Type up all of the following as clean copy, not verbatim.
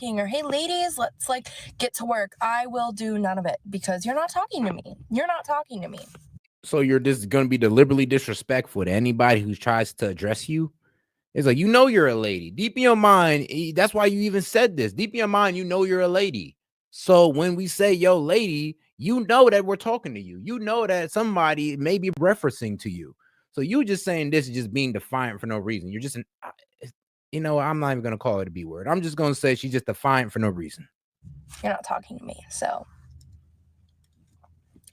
talking, or hey, ladies, let's like get to work. I will do none of it because you're not talking to me. You're not talking to me. So you're just going to be deliberately disrespectful to anybody who tries to address you? It's like, you're a lady. Deep in your mind, that's why you even said this. Deep in your mind, you're a lady. So when we say, yo, lady, you know that we're talking to you. You know that somebody may be referencing to you. So you just saying this is just being defiant for no reason. You're just, I'm not even going to call it a B word. I'm just going to say she's just defiant for no reason. You're not talking to me. So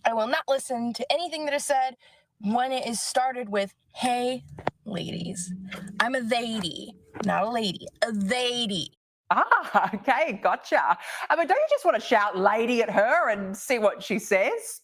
I will not listen to anything that is said when it is started with, hey, ladies. I'm a lady, not a lady, a lady. Ah, okay, gotcha. Don't you just want to shout lady at her and see what she says?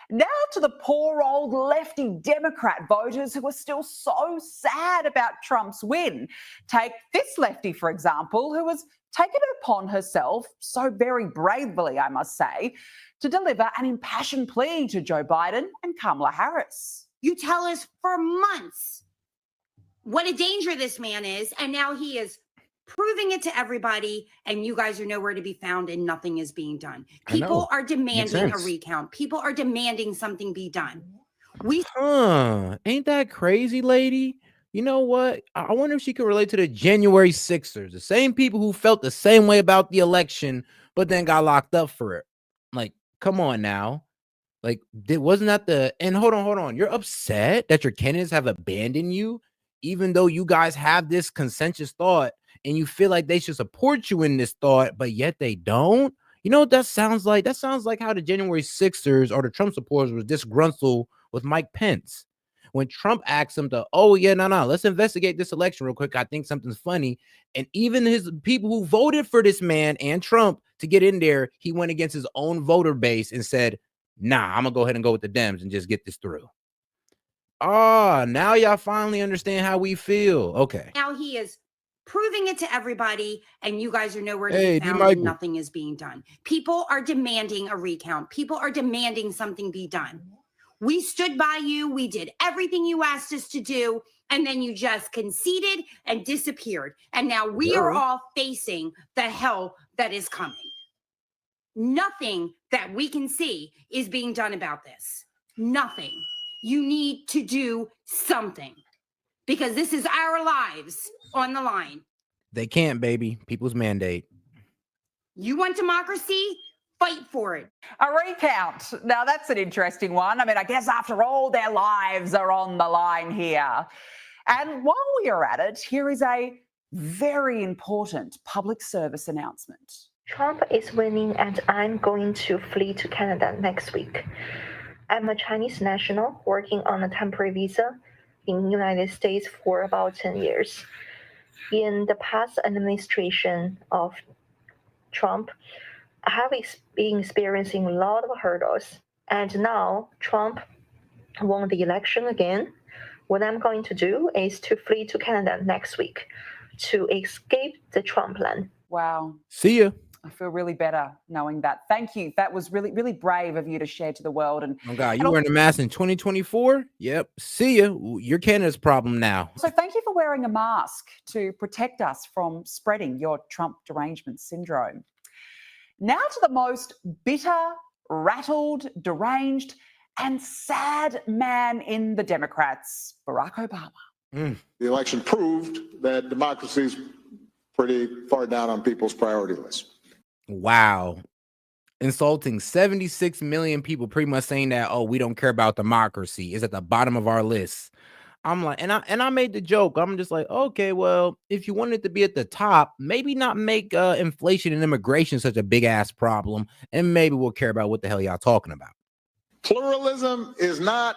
Now to the poor old lefty Democrat voters who are still so sad about Trump's win. Take this lefty, for example, who has taken it upon herself, so very bravely, I must say, to deliver an impassioned plea to Joe Biden and Kamala Harris. You tell us for months what a danger this man is, and now he is proving it to everybody, and you guys are nowhere to be found and nothing is being done. People are demanding a recount. People are demanding something be done. Ain't that crazy, lady? You know what? I wonder if she could relate to the January 6ers, the same people who felt the same way about the election, but then got locked up for it. Like, come on now. Like, wasn't that and hold on. You're upset that your candidates have abandoned you, even though you guys have this consensus thought and you feel like they should support you in this thought, but yet they don't. You know what that sounds like? That sounds like how the January 6ers or the Trump supporters was disgruntled with Mike Pence. When Trump asked him to, let's investigate this election real quick. I think something's funny. And even his people who voted for this man and Trump to get in there, he went against his own voter base and said, nah, I'm going to go ahead and go with the Dems and just get this through. Now y'all finally understand how we feel. Okay. Now he is proving it to everybody, and you guys are nowhere to be found and nothing is being done. People are demanding a recount. People are demanding something be done. We stood by you. We did everything you asked us to do, and then you just conceded and disappeared. And now we are all facing the hell that is coming. Nothing that we can see is being done about this. Nothing. You need to do something because this is our lives on the line. They can't, baby. People's mandate. You want democracy? Fight for it. A recount. Now, that's an interesting one. I guess after all, their lives are on the line here. And while we are at it, here is a very important public service announcement. Trump is winning and I'm going to flee to Canada next week. I'm a Chinese national working on a temporary visa in the United States for about 10 years. In the past administration of Trump, I have been experiencing a lot of hurdles. And now Trump won the election again. What I'm going to do is to flee to Canada next week to escape the Trump plan. Wow. See ya. I feel really better knowing that. Thank you. That was really, really brave of you to share to the world. And oh God, you wearing a mask in 2024? Yep. See ya. You're Canada's problem now. So thank you for wearing a mask to protect us from spreading your Trump derangement syndrome. Now to the most bitter, rattled, deranged, and sad man in the Democrats, Barack Obama. The election proved that democracy is pretty far down on people's priority list. Wow. Insulting 76 million people, pretty much saying that, we don't care about democracy, is at the bottom of our list. I'm like, and I made the joke. I'm just like, okay, well, if you wanted to be at the top, maybe not make inflation and immigration such a big ass problem, and maybe we'll care about what the hell y'all talking about. Pluralism is not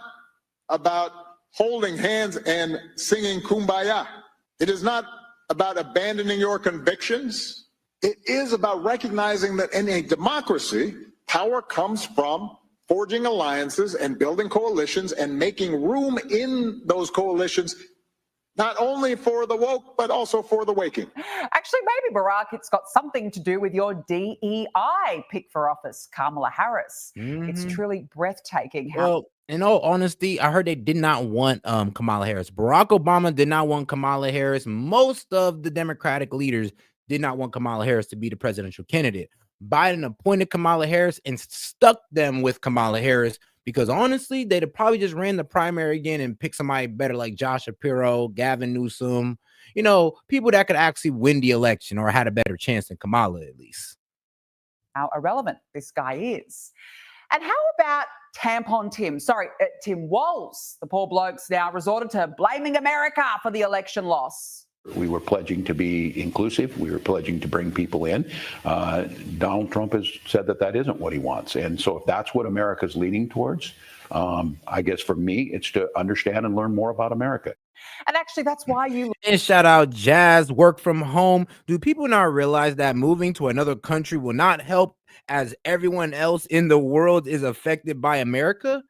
about holding hands and singing Kumbaya. It is not about abandoning your convictions. It is about recognizing that in a democracy, power comes from forging alliances and building coalitions and making room in those coalitions, not only for the woke, but also for the waking. Actually, maybe, Barack, it's got something to do with your DEI pick for office, Kamala Harris. It's truly breathtaking. Well, in all honesty, I heard they did not want Kamala Harris. Barack Obama did not want Kamala Harris. Most of the Democratic leaders did not want Kamala Harris to be the presidential candidate. Biden appointed Kamala Harris and stuck them with Kamala Harris because honestly, they'd have probably just ran the primary again and picked somebody better like Josh Shapiro, Gavin Newsom, you know, people that could actually win the election or had a better chance than Kamala at least. How irrelevant this guy is. And how about Tampon Tim? Sorry, Tim Walz. The poor bloke's now resorted to blaming America for the election loss. We were pledging to be inclusive. We were pledging to bring people in. Donald Trump has said that that isn't what he wants. And so if that's what America's leaning towards, I guess for me, it's to understand and learn more about America. And actually, that's why you... And shout out Jazz, work from home. Do people not realize that moving to another country will not help as everyone else in the world is affected by America?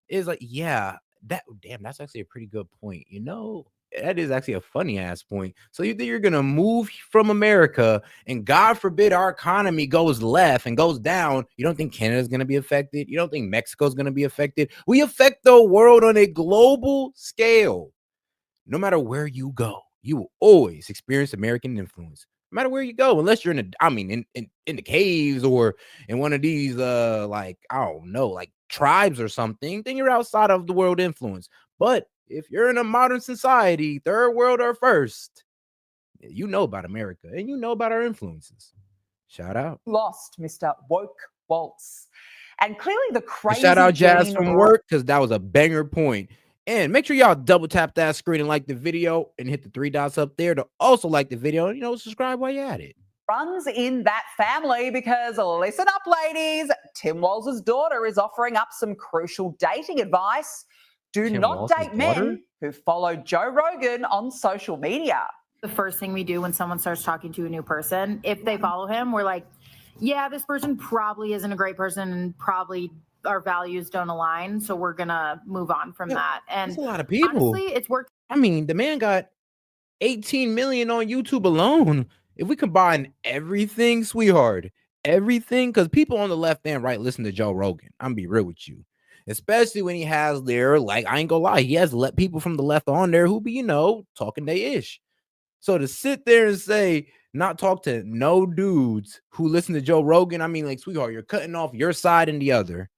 Is like, yeah, that's actually a pretty good point. You know, that is actually a funny ass point. So you think you're gonna move from America and God forbid our economy goes left and goes down, you don't think Canada's gonna be affected? You don't think Mexico's gonna be affected? We affect the world on a global scale. No matter where you go, you will always experience American influence. No matter where you go, unless you're in the caves or in one of these like, I don't know, like tribes or something, then you're outside of the world influence. But if you're in a modern society, third world or first, you know about America and you know about our influences. Shout out. Lost, Mr. Woke Waltz. And clearly the crazy... Shout out Jazz from work, because that was a banger point. And make sure y'all double tap that screen and like the video and hit the 3 dots up there to also like the video and, you know, subscribe while you're at it. Runs in that family because, listen up, ladies, Tim Walz's daughter is offering up some crucial dating advice. Do not date men who follow Joe Rogan on social media. The first thing we do when someone starts talking to a new person, if they follow him, we're like, yeah, this person probably isn't a great person and probably our values don't align, so we're gonna move on from that. And that's a lot of people. Honestly, it's worked. I mean, the man got 18 million on YouTube alone. If we combine everything, sweetheart, everything, because people on the left and right listen to Joe Rogan. I'm gonna be real with you, especially when he has their, like, I ain't gonna lie, he has let people from the left on there who be, you know, talking they ish. So to sit there and say not talk to no dudes who listen to Joe Rogan, I mean, like, sweetheart, you're cutting off your side and the other.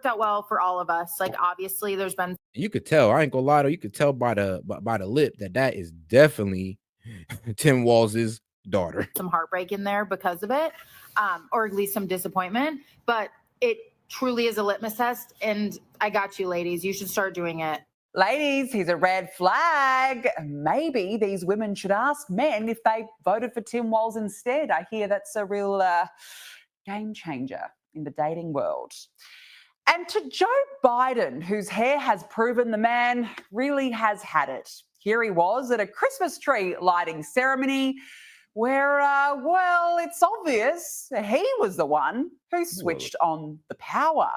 Out well for all of us. Like, obviously there's been, you could tell, I ain't gonna lie, though, you could tell by the lip that is definitely Tim Walz's daughter. Some heartbreak in there because of it, or at least some disappointment, but it truly is a litmus test, and I got you, ladies. You should start doing it. Ladies, here's a red flag. Maybe these women should ask men if they voted for Tim Walz instead. I hear that's a real game changer in the dating world. And to Joe Biden, whose hair has proven the man really has had it. Here he was at a Christmas tree lighting ceremony where, well, it's obvious he was the one who switched on the power.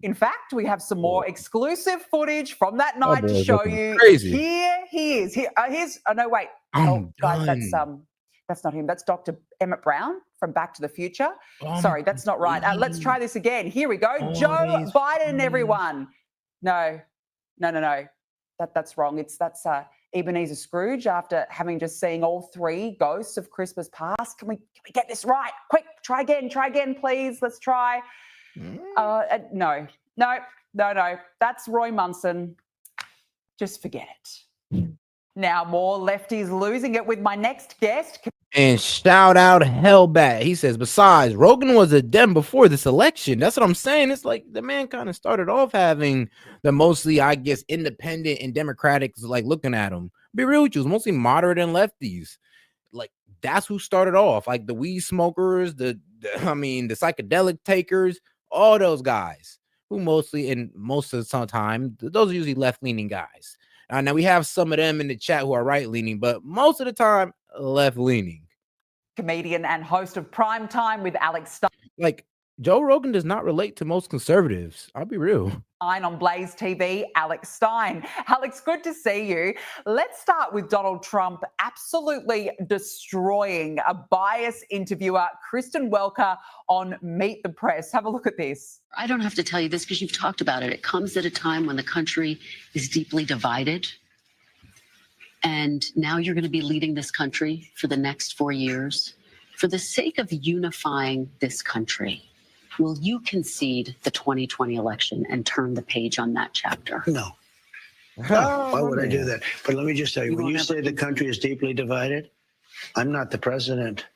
In fact, we have some more exclusive footage from that night to show you. Crazy. Here he is. Here's, oh, no, wait. Guys, that's not him. That's Dr. Emmett Brown from Back to the Future. Sorry, that's not right. Let's try this again. Here we go. Joe Biden, everyone. No. That's wrong. That's Ebenezer Scrooge after having just seen all 3 ghosts of Christmas past. Can we get this right? Quick, try again, please. Let's try. No. That's Roy Munson. Just forget it. Now more lefties losing it with my next guest. And shout out Hellbat. He says, besides, Rogan was a Dem before this election. That's what I'm saying. It's like the man kind of started off having the mostly, I guess, independent and democratic, like, looking at him. Be real with you, it was mostly moderate and lefties. Like, that's who started off. Like the weed smokers, the psychedelic takers, all those guys who mostly, and most of the time, those are usually left-leaning guys. Now we have some of them in the chat who are right-leaning, but most of the time, left-leaning. Comedian and host of Prime Time with Alex Stein. Like, Joe Rogan does not relate to most conservatives. I'll be real. On Blaze TV, Alex Stein. Alex, good to see you. Let's start with Donald Trump absolutely destroying a biased interviewer, Kristen Welker, on Meet the Press. Have a look at this. I don't have to tell you this because you've talked about it. It comes at a time when the country is deeply divided. And now you're going to be leading this country for the next 4 years. For the sake of unifying this country, will you concede the 2020 election and turn the page on that chapter? No. Why would I do that? But let me just tell you, when you say the country is deeply divided, I'm not the president.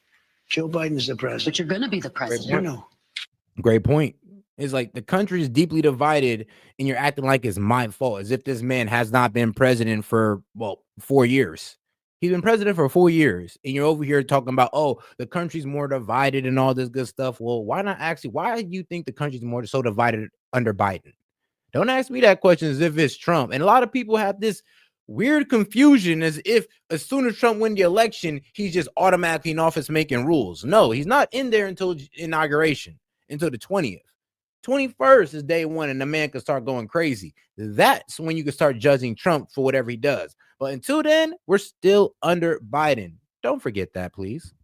Joe Biden's the president. But you're going to be the president. No. Great point. It's like the country is deeply divided and you're acting like it's my fault, as if this man has not been president for, 4 years. He's been president for 4 years, and you're over here talking about, oh, the country's more divided and all this good stuff. Well, why do you think the country's more so divided under Biden? Don't ask me that question as if it's Trump. And a lot of people have this weird confusion as if as soon as Trump wins the election, he's just automatically in office making rules. No, he's not in there until inauguration, until the 20th. 21st is day one, and the man can start going crazy. That's when you can start judging Trump for whatever he does. But until then, we're still under Biden. Don't forget that, please.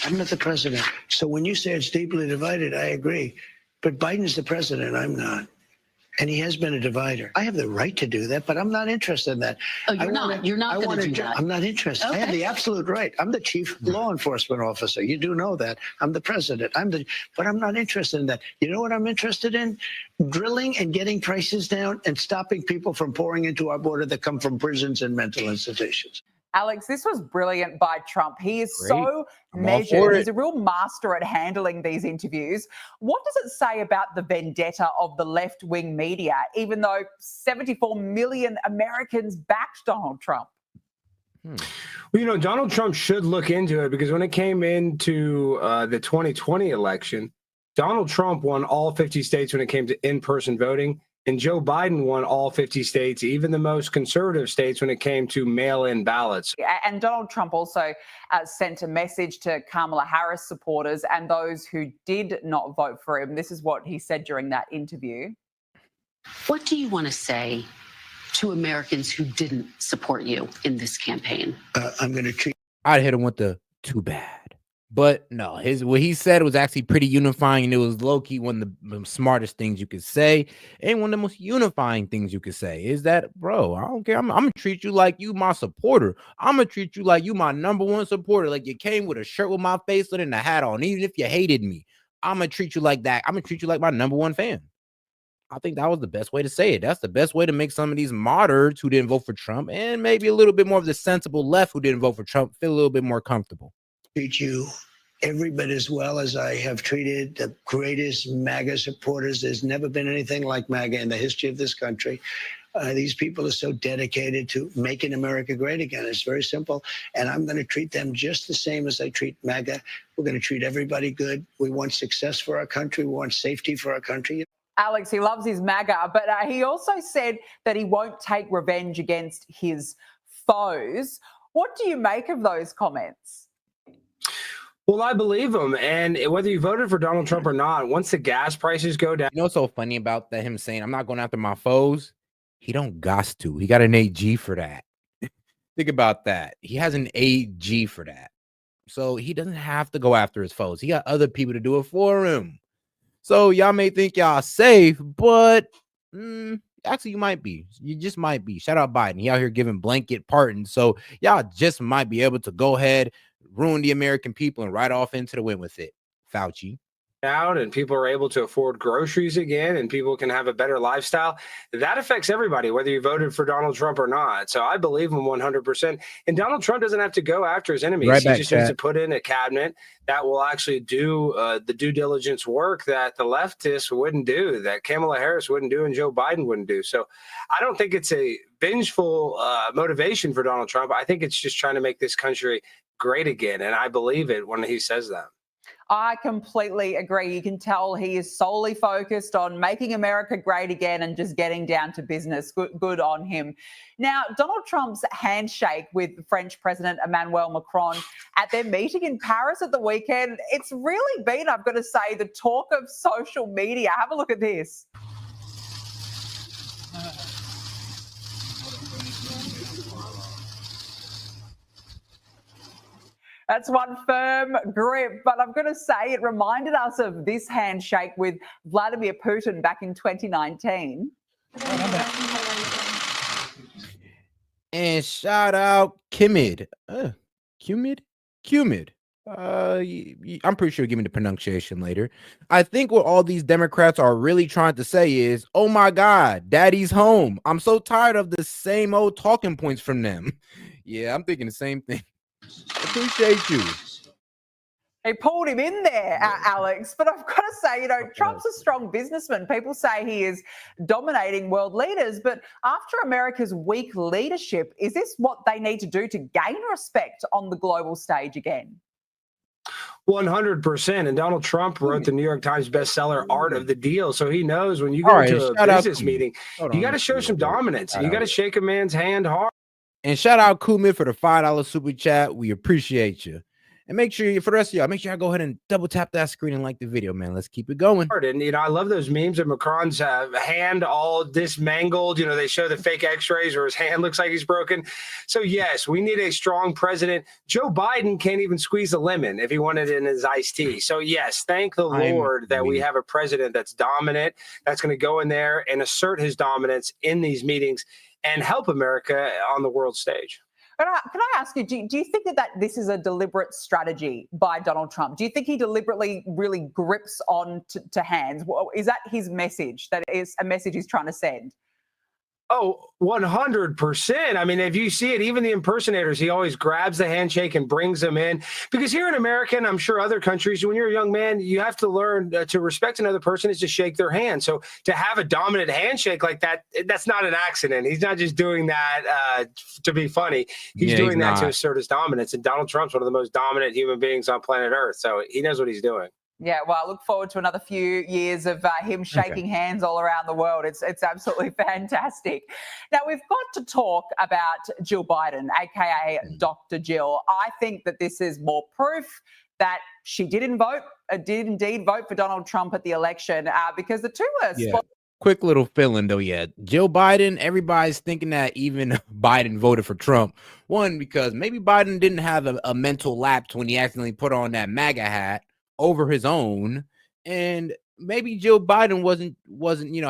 I'm not the president. So when you say it's deeply divided, I agree. But Biden's the president. I'm not. And he has been a divider. I have the right to do that, but I'm not interested in that. Oh, you're not. You're not going to do that. I'm not interested. Okay. I have the absolute right. I'm the chief law enforcement officer. You do know that. I'm the president. But I'm not interested in that. You know what I'm interested in? Drilling and getting prices down and stopping people from pouring into our border that come from prisons and mental institutions. Alex, this was brilliant by Trump. He is so measured. He's a real master at handling these interviews. What does it say about the vendetta of the left-wing media, even though 74 million Americans backed Donald Trump? Well, Donald Trump should look into it, because when it came into the 2020 election, Donald Trump won all 50 states when it came to in-person voting. And Joe Biden won all 50 states, even the most conservative states, when it came to mail-in ballots. And Donald Trump also sent a message to Kamala Harris supporters and those who did not vote for him. This is what he said during that interview. What do you want to say to Americans who didn't support you in this campaign? I'm going to treat. I'd hit him with the too bad. But no, what he said was actually pretty unifying, and it was low-key one of the smartest things you could say, and one of the most unifying things you could say is that, bro, I don't care. I'm gonna treat you like you my supporter. I'm gonna treat you like you my number one supporter. Like you came with a shirt with my face on and a hat on, even if you hated me. I'm gonna treat you like that. I'm gonna treat you like my number one fan. I think that was the best way to say it. That's the best way to make some of these moderates who didn't vote for Trump, and maybe a little bit more of the sensible left who didn't vote for Trump, feel a little bit more comfortable. Treat you every bit as well as I have treated the greatest MAGA supporters. There's never been anything like MAGA in the history of this country. These people are so dedicated to making America great again. It's very simple. And I'm going to treat them just the same as I treat MAGA. We're going to treat everybody good. We want success for our country. We want safety for our country. Alex, he loves his MAGA, but he also said that he won't take revenge against his foes. What do you make of those comments? Well, I believe him. And whether you voted for Donald Trump or not, once the gas prices go down. You know what's so funny about that, him saying, I'm not going after my foes? He don't got to. He got an AG for that. Think about that. He has an AG for that. So he doesn't have to go after his foes. He got other people to do it for him. So y'all may think y'all safe, but actually you might be. You just might be. Shout out Biden. He out here giving blanket pardons. So y'all just might be able to go ahead, ruin the American people, and ride off into the wind with it. Fauci. Out and people are able to afford groceries again and people can have a better lifestyle. That affects everybody, whether you voted for Donald Trump or not. So I believe him 100%. And Donald Trump doesn't have to go after his enemies. He just needs to put in a cabinet that will actually do the due diligence work that the leftists wouldn't do, that Kamala Harris wouldn't do, and Joe Biden wouldn't do. So I don't think it's a vengeful motivation for Donald Trump. I think it's just trying to make this country great again. And I believe it when he says that. I completely agree. You can tell he is solely focused on making America great again and just getting down to business. Good on him. Now, Donald Trump's handshake with French President Emmanuel Macron at their meeting in Paris at the weekend, it's really been, I've got to say, the talk of social media. Have a look at this. That's one firm grip, but I'm going to say it reminded us of this handshake with Vladimir Putin back in 2019. And shout out Kimid. Cumid? Cumid. I'm pretty sure you'll give me the pronunciation later. I think what all these Democrats are really trying to say is, oh my God, daddy's home. I'm so tired of the same old talking points from them. Yeah, I'm thinking the same thing. Appreciate you. They pulled him in there, Alex. But I've got to say, Trump's a strong businessman. People say he is dominating world leaders. But after America's weak leadership, is this what they need to do to gain respect on the global stage again? 100%. And Donald Trump wrote the New York Times bestseller, Art of the Deal. So he knows when you go to a business meeting, you got to show some dominance. You got to shake a man's hand hard. And shout out Kumid for the $5 super chat. We appreciate you. And make sure for the rest of y'all, make sure I go ahead and double tap that screen and like the video, man. Let's keep it going. And, I love those memes of Macron's hand all dismangled. They show the fake x-rays where his hand looks like he's broken. So, yes, we need a strong president. Joe Biden can't even squeeze a lemon if he wanted it in his iced tea. So, yes, thank the Lord that we have a president that's dominant, that's going to go in there and assert his dominance in these meetings and help America on the world stage. Can I ask you, do you think that this is a deliberate strategy by Donald Trump? Do you think he deliberately really grips on to hands? Is that his message, that is a message he's trying to send? Oh, 100%. I mean, if you see it, even the impersonators, he always grabs the handshake and brings them in. Because here in America, and I'm sure other countries, when you're a young man, you have to learn to respect another person is to shake their hand. So to have a dominant handshake like that, that's not an accident. He's not just doing that to be funny. He's doing that to assert his dominance. And Donald Trump's one of the most dominant human beings on planet Earth. So he knows what he's doing. Yeah, well, I look forward to another few years of him shaking hands all around the world. It's absolutely fantastic. Now, we've got to talk about Jill Biden, a.k.a. Dr. Jill. I think that this is more proof that she did indeed vote for Donald Trump at the election because the two were Quick little feeling, though, Jill Biden, everybody's thinking that even Biden voted for Trump. One, because maybe Biden didn't have a mental lapse when he accidentally put on that MAGA hat over his own, and maybe Jill Biden wasn't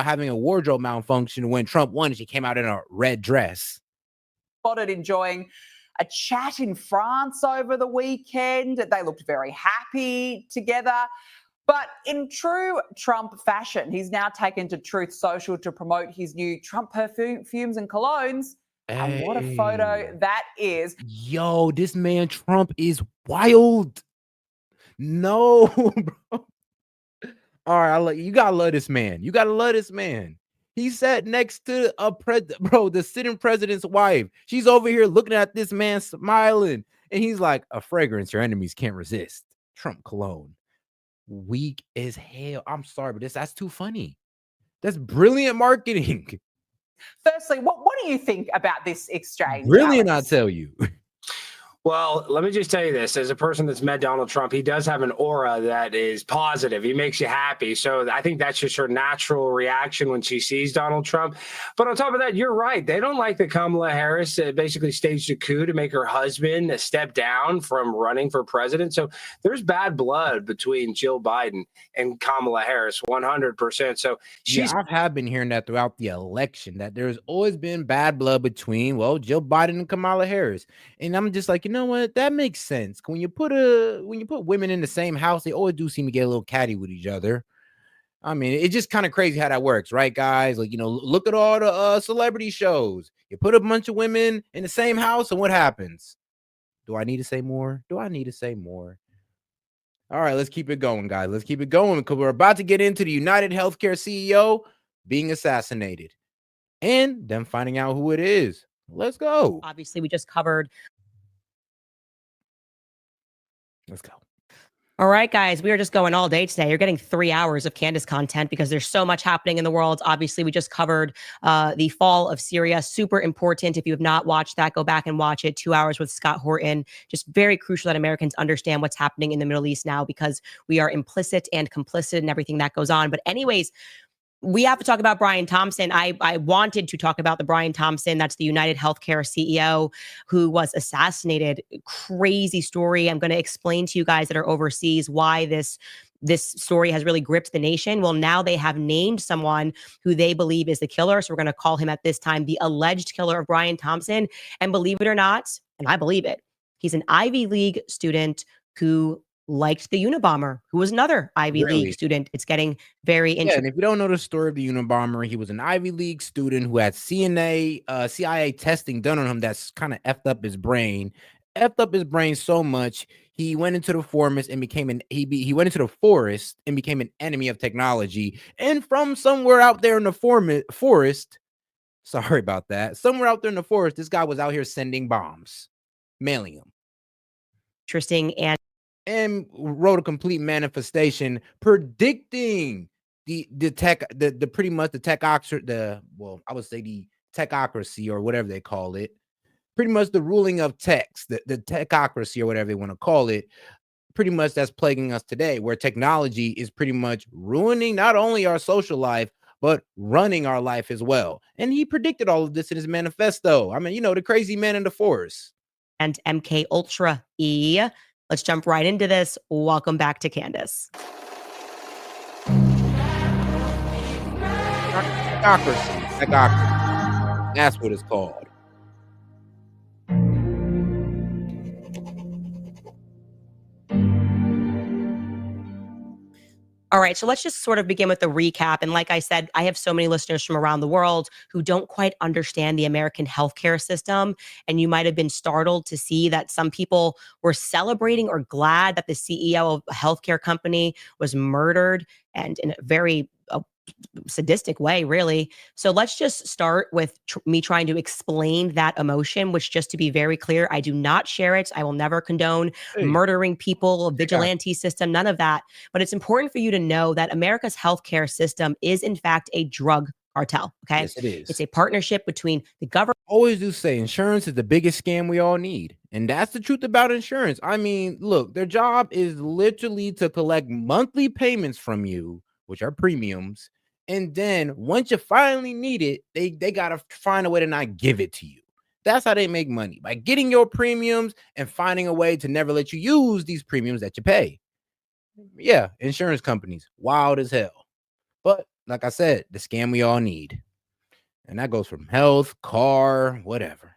having a wardrobe malfunction when Trump won and she came out in a red dress. Spotted enjoying a chat in France over the weekend. They looked very happy together. But in true Trump fashion, he's now taken to Truth Social to promote his new Trump perfumes and colognes. And what a photo that is. Yo, this man Trump is wild. No, bro. All right, you gotta love this man. You gotta love this man. He sat next to the sitting president's wife. She's over here looking at this man smiling, and he's like, "A fragrance your enemies can't resist." Trump cologne, weak as hell. I'm sorry, but that's too funny. That's brilliant marketing. Firstly, what do you think about this exchange? Brilliant, Alex? I tell you. Well, let me just tell you this. As a person that's met Donald Trump, he does have an aura that is positive. He makes you happy. So I think that's just her natural reaction when she sees Donald Trump. But on top of that, you're right. They don't like that Kamala Harris basically staged a coup to make her husband step down from running for president. So there's bad blood between Jill Biden and Kamala Harris, 100%. So I have been hearing that throughout the election, that there's always been bad blood between, Jill Biden and Kamala Harris. And I'm just like, you know what? That makes sense. When you put women in the same house, they always do seem to get a little catty with each other. I mean, it's just kind of crazy how that works, right, guys? Like, look at all the celebrity shows. You put a bunch of women in the same house, and what happens? Do I need to say more? All right, let's keep it going, guys. Let's keep it going because we're about to get into the UnitedHealthcare CEO being assassinated and them finding out who it is. Let's go. Obviously, we just covered. Let's go. All right, guys, we are just going all day today. You're getting 3 hours of Candace content because there's so much happening in the world. Obviously, we just covered the fall of Syria. Super important. If you have not watched that, go back and watch it. 2 hours with Scott Horton. Just very crucial that Americans understand what's happening in the Middle East now because we are implicit and complicit in everything that goes on. But anyways, we have to talk about Brian Thompson. I wanted to talk about the Brian Thompson. That's the UnitedHealthcare CEO who was assassinated. Crazy story. I'm going to explain to you guys that are overseas why this this story has really gripped the nation. Well, now they have named someone who they believe is the killer. So we're going to call him at this time the alleged killer of Brian Thompson. And believe it or not, and I believe it, he's an Ivy League student who liked the Unabomber, who was another Ivy League student. It's getting very interesting. Yeah, and if you don't know the story of the Unabomber, he was an Ivy League student who had CIA testing done on him that's kind of effed up his brain. So much he went into the forest and became an enemy of technology. And from somewhere out there in the forest, sorry about that, somewhere out there in the forest, this guy was out here sending bombs, mailing them. Interesting. And wrote a complete manifestation predicting the techocracy or whatever they call it, pretty much the ruling of text, the techocracy or whatever they want to call it, pretty much that's plaguing us today, where technology is pretty much ruining not only our social life, but running our life as well. And he predicted all of this in his manifesto. I mean, you know, the crazy man in the forest. And MK Ultra E. Let's jump right into this. Welcome back to Candace. Techocracy. That's what it's called. All right, so let's just sort of begin with the recap. And like I said, I have so many listeners from around the world who don't quite understand the American healthcare system. And you might have been startled to see that some people were celebrating or glad that the CEO of a healthcare company was murdered, and in a very sadistic way, really. So let's just start with me trying to explain that emotion, which, just to be very clear, I do not share it. I will never condone murdering people, vigilante system, none of that. But it's important for you to know that America's healthcare system is, in fact, a drug cartel. Okay. Yes, it is. It's a partnership between the government. Always do say insurance is the biggest scam we all need. And that's the truth about insurance. I mean, look, their job is literally to collect monthly payments from you, which are premiums. And then once you finally need it, they got to find a way to not give it to you. That's how they make money, by getting your premiums and finding a way to never let you use these premiums that you pay. Yeah, insurance companies, wild as hell. But like I said, the scam we all need. And that goes from health, car, whatever.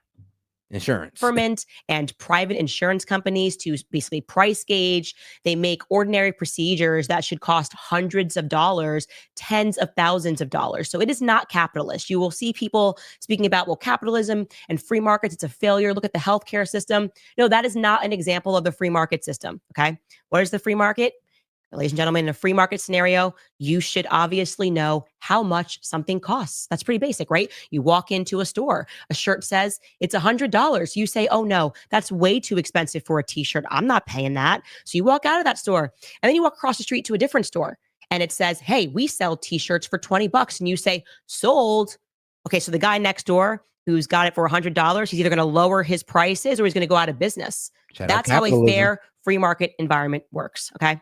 Insurance. Government and private insurance companies to basically price gauge. They make ordinary procedures that should cost hundreds of dollars, tens of thousands of dollars. So it is not capitalist. You will see people speaking about, well, capitalism and free markets, it's a failure. Look at the healthcare system. No, that is not an example of the free market system. Okay. What is the free market? Ladies and gentlemen, in a free market scenario, you should obviously know how much something costs. That's pretty basic, right? You walk into a store, a shirt says it's $100. You say, oh no, that's way too expensive for a t-shirt. I'm not paying that. So you walk out of that store, and then you walk across the street to a different store, and it says, hey, we sell t-shirts for $20. And you say, sold. Okay, so the guy next door who's got it for $100, he's either going to lower his prices or he's going to go out of business. That's how a fair free market environment works, okay?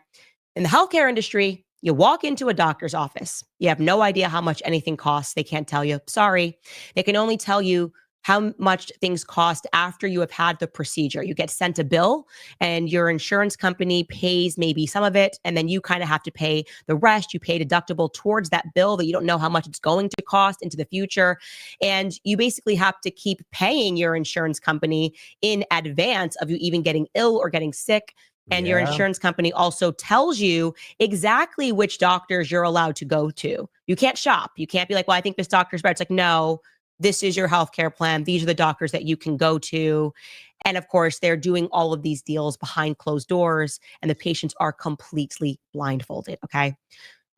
In the healthcare industry, you walk into a doctor's office. You have no idea how much anything costs. They can't tell you. Sorry. They can only tell you how much things cost after you have had the procedure. You get sent a bill, and your insurance company pays maybe some of it, and then you kind of have to pay the rest. You pay deductible towards that bill that you don't know how much it's going to cost into the future. And you basically have to keep paying your insurance company in advance of you even getting ill or getting sick. And your insurance company also tells you exactly which doctors you're allowed to go to. You can't shop. You can't be like, well, I think this doctor's better. It's like, no, this is your healthcare plan. These are the doctors that you can go to. And of course, they're doing all of these deals behind closed doors, and the patients are completely blindfolded. Okay.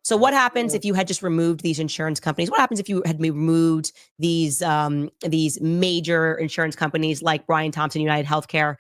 So what happens if you had just removed these insurance companies? What happens if you had removed these major insurance companies like Brian Thompson, UnitedHealthcare?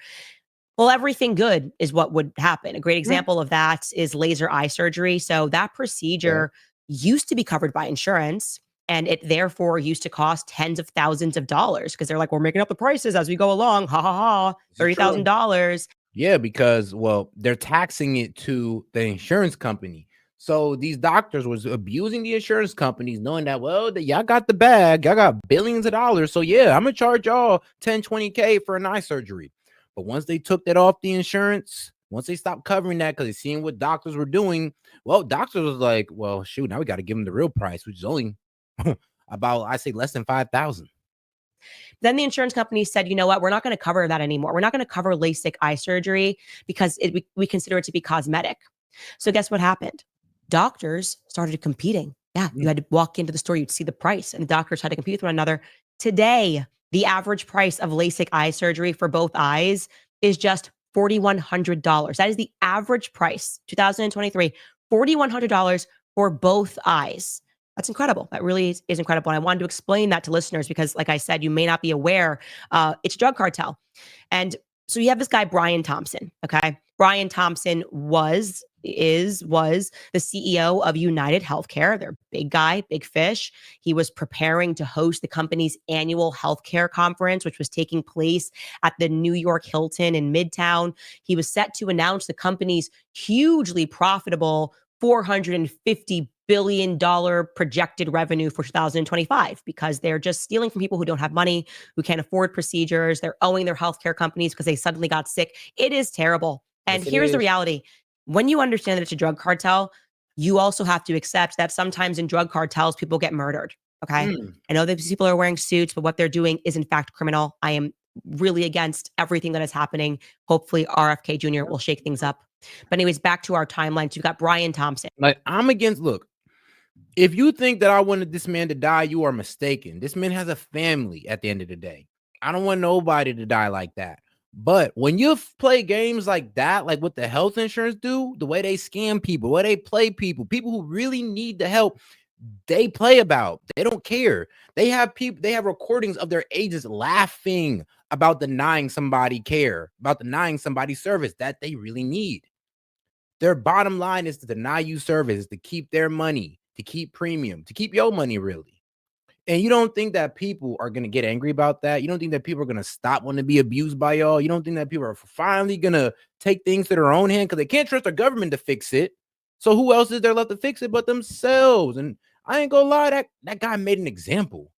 Well, everything good is what would happen. A great example of that is laser eye surgery. So that procedure used to be covered by insurance, and it therefore used to cost tens of thousands of dollars, because they're like, we're making up the prices as we go along. Ha ha ha, $30,000. Yeah, because, well, they're taxing it to the insurance company. So these doctors was abusing the insurance companies, knowing that, well, y'all got the bag, y'all got billions of dollars. So yeah, I'm gonna charge y'all 10, 20K for an eye surgery. But once they took that off the insurance, Once they stopped covering that because they seen what doctors were doing, well, doctors was like, well, shoot, now we got to give them the real price, which is only about, I say, less than $5,000. Then the insurance company said, you know what, we're not going to cover that anymore. We're not going to cover LASIK eye surgery because we consider it to be cosmetic. So guess what happened? Doctors started competing. Yeah, you had to walk into the store, you'd see the price, and the doctors had to compete with one another. Today, the average price of LASIK eye surgery for both eyes is just $4,100. That is the average price, 2023, $4,100 for both eyes. That's incredible. That really is incredible. And I wanted to explain that to listeners because, like I said, you may not be aware, it's a drug cartel. And so you have this guy, Brian Thompson, okay? Brian Thompson was the CEO of UnitedHealthcare. They're a big guy, big fish. He was preparing to host the company's annual healthcare conference, which was taking place at the New York Hilton in Midtown. He was set to announce the company's hugely profitable $450 billion projected revenue for 2025 because they're just stealing from people who don't have money, who can't afford procedures. They're owing their healthcare companies because they suddenly got sick. It is terrible. And Yes, here's the reality. When you understand that it's a drug cartel, you also have to accept that sometimes in drug cartels, people get murdered. Okay. I know that these people are wearing suits, but what they're doing is in fact criminal. I am really against everything that is happening. Hopefully RFK Jr. will shake things up. But anyways, back to our timeline. So you've got Brian Thompson. Like, I'm against, look, if you think that I wanted this man to die, you are mistaken. This man has a family at the end of the day. I don't want nobody to die like that. But when you play games like that, like what the health insurance do, the way they scam people, the way they play people who really need the help, they play about. They don't care. They have recordings of their agents laughing about denying somebody care, about denying somebody service that they really need. Their bottom line is to deny you service, to keep their money, to keep premium, to keep your money, really. And you don't think that people are going to get angry about that? You don't think that people are going to stop wanting to be abused by y'all? You don't think that people are finally going to take things to their own hand because they can't trust their government to fix it? So who else is there left to fix it but themselves? And I ain't gonna lie, that guy made an example.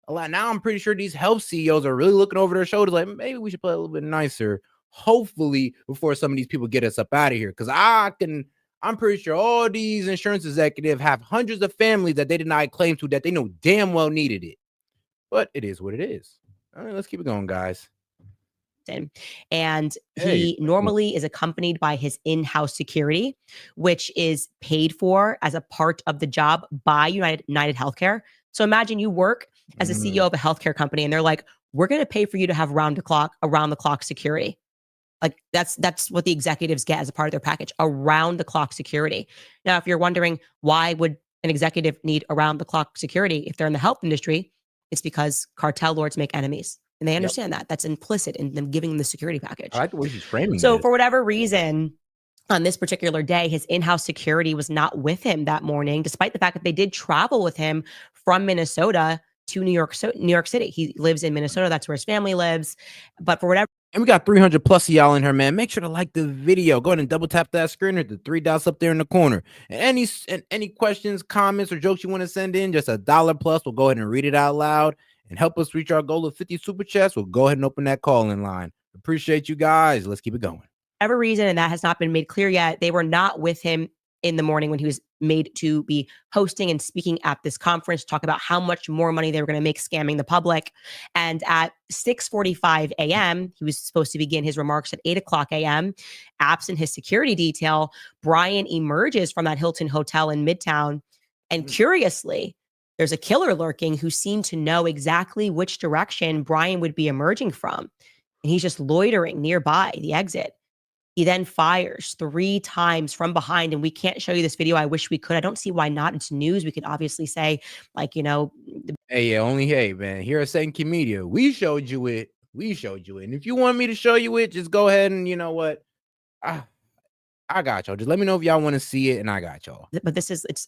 A lot. Now I'm pretty sure these health CEOs are really looking over their shoulders like, maybe we should play a little bit nicer, hopefully, before some of these people get us up out of here. Because I'm pretty sure all these insurance executives have hundreds of families that they denied claim to that they know damn well needed it. But it is what it is. All right, let's keep it going, guys. And he normally is accompanied by his in-house security, which is paid for as a part of the job by UnitedHealthcare. So imagine you work as a CEO of a healthcare company and they're like, we're going to pay for you to have around the clock security. Like that's what the executives get as a part of their package, around the clock security. Now, if you're wondering why would an executive need around the clock security if they're in the health industry, it's because cartel lords make enemies. And they understand that. That's implicit in them giving them the security package. I like the way she's framing So this. for whatever reason, on this particular day, his in-house security was not with him that morning, despite the fact that they did travel with him from Minnesota to New York City. He lives in Minnesota. That's where his family lives. But for whatever. And we got 300 plus of y'all in here, man. Make sure to like the video. Go ahead and double tap that screen with the 3 dots up there in the corner. And any questions, comments, or jokes you want to send in, just $1 plus. We'll go ahead and read it out loud and help us reach our goal of 50 super chats. We'll go ahead and open that call-in line. Appreciate you guys. Let's keep it going. Whatever reason, and that has not been made clear yet, they were not with him in the morning when he was made to be hosting and speaking at this conference, talk about how much more money they were going to make scamming the public. And at 6:45 a.m., he was supposed to begin his remarks at 8 o'clock a.m. Absent his security detail, Brian emerges from that Hilton hotel in Midtown. And curiously, there's a killer lurking who seemed to know exactly which direction Brian would be emerging from. And he's just loitering nearby the exit. He then fires 3 times from behind, and we can't show you this video. I wish we could. I don't see why not. It's news. We could obviously say, like, you know. Hey, man. Here at St. Media, we showed you it. And if you want me to show you it, just go ahead and, you know what? I got y'all. Just let me know if y'all want to see it, and I got y'all. But this is, it's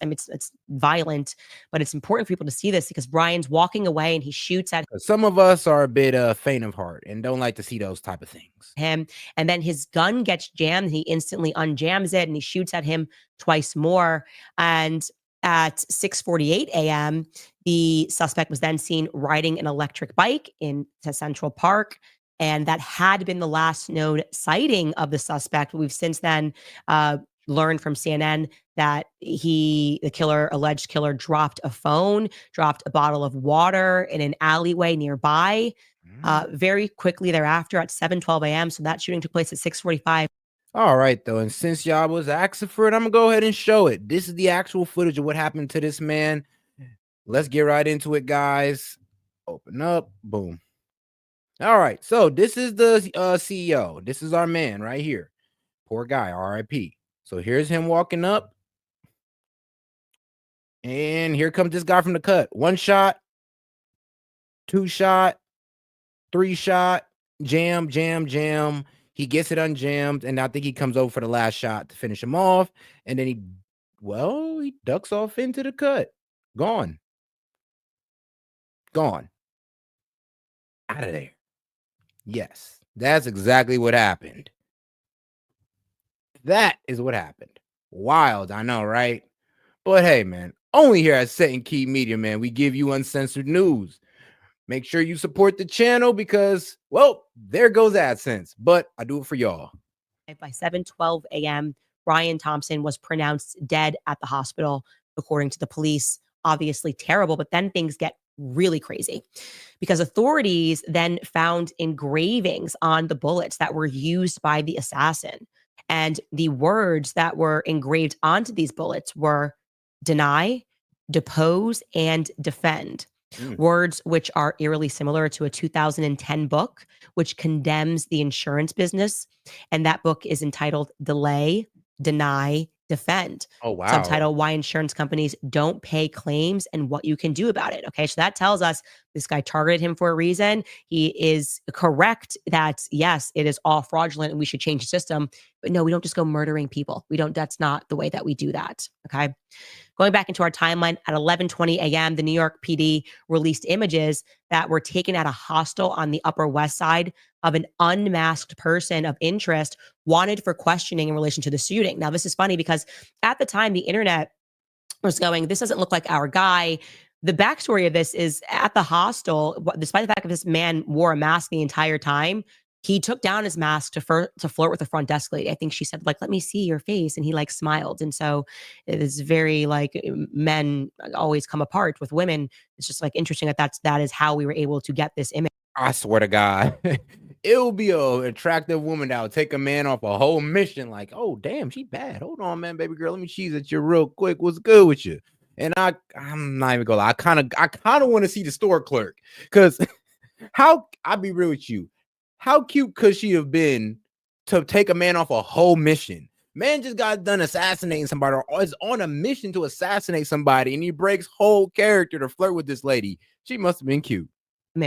violent, but it's important for people to see this because Brian's walking away and he shoots at some of us are a bit faint of heart and don't like to see those type of things. Him, and then his gun gets jammed. And he instantly unjams it and he shoots at him twice more. And at 6:48 a.m., the suspect was then seen riding an electric bike in Central Park. And that had been the last known sighting of the suspect. We've since then learned from CNN that the alleged killer, dropped a phone, dropped a bottle of water in an alleyway nearby. Very quickly thereafter at 7:12 a.m. So that shooting took place at 6:45. All right, though. And since y'all was asking for it, I'm going to go ahead and show it. This is the actual footage of what happened to this man. Let's get right into it, guys. Open up. Boom. All right. So this is the CEO. This is our man right here. Poor guy. RIP. So here's him walking up. And here comes this guy from the cut. 1 shot, 2 shot, 3 shot, jam, jam, jam. He gets it unjammed, and I think he comes over for the last shot to finish him off. And then he ducks off into the cut. Gone. Gone. Out of there. Yes, that's exactly what happened. That is what happened. Wild, I know, right? But hey, man, only here at S.E.T. Key Media, man, we give you uncensored news. Make sure you support the channel because, well, there goes AdSense, but I do it for y'all. By 7:12 a.m., Brian Thompson was pronounced dead at the hospital, according to the police. Obviously terrible, but then things get really crazy because authorities then found engravings on the bullets that were used by the assassin. And the words that were engraved onto these bullets were deny, depose, and defend. Words which are eerily similar to a 2010 book, which condemns the insurance business. And that book is entitled Delay, Deny, Defend. Oh, wow. Subtitle, Why Insurance Companies Don't Pay Claims and What You Can Do About It. Okay, so that tells us this guy targeted him for a reason. He is correct that, yes, it is all fraudulent and we should change the system. But no, we don't just go murdering people. That's not the way that we do that. Okay. Going back into our timeline, at 11:20 a.m., the New York PD released images that were taken at a hostel on the Upper West Side of an unmasked person of interest wanted for questioning in relation to the shooting. Now, this is funny because at the time, the internet was going, this doesn't look like our guy. The backstory of this is at the hostel, despite the fact that this man wore a mask the entire time, he took down his mask to flirt with the front desk lady. I think she said, let me see your face. And he smiled. And so it is very men always come apart with women. It's just interesting that is how we were able to get this image. I swear to God, it will be an attractive woman that will take a man off a whole mission. Oh, damn, she bad. Hold on, man, baby girl. Let me cheese at you real quick. What's good with you? And I'm not even gonna lie. I kind of want to see the store clerk because I'll be real with you. How cute could she have been to take a man off a whole mission? Man just got done assassinating somebody or is on a mission to assassinate somebody, and he breaks whole character to flirt with this lady. She must have been cute.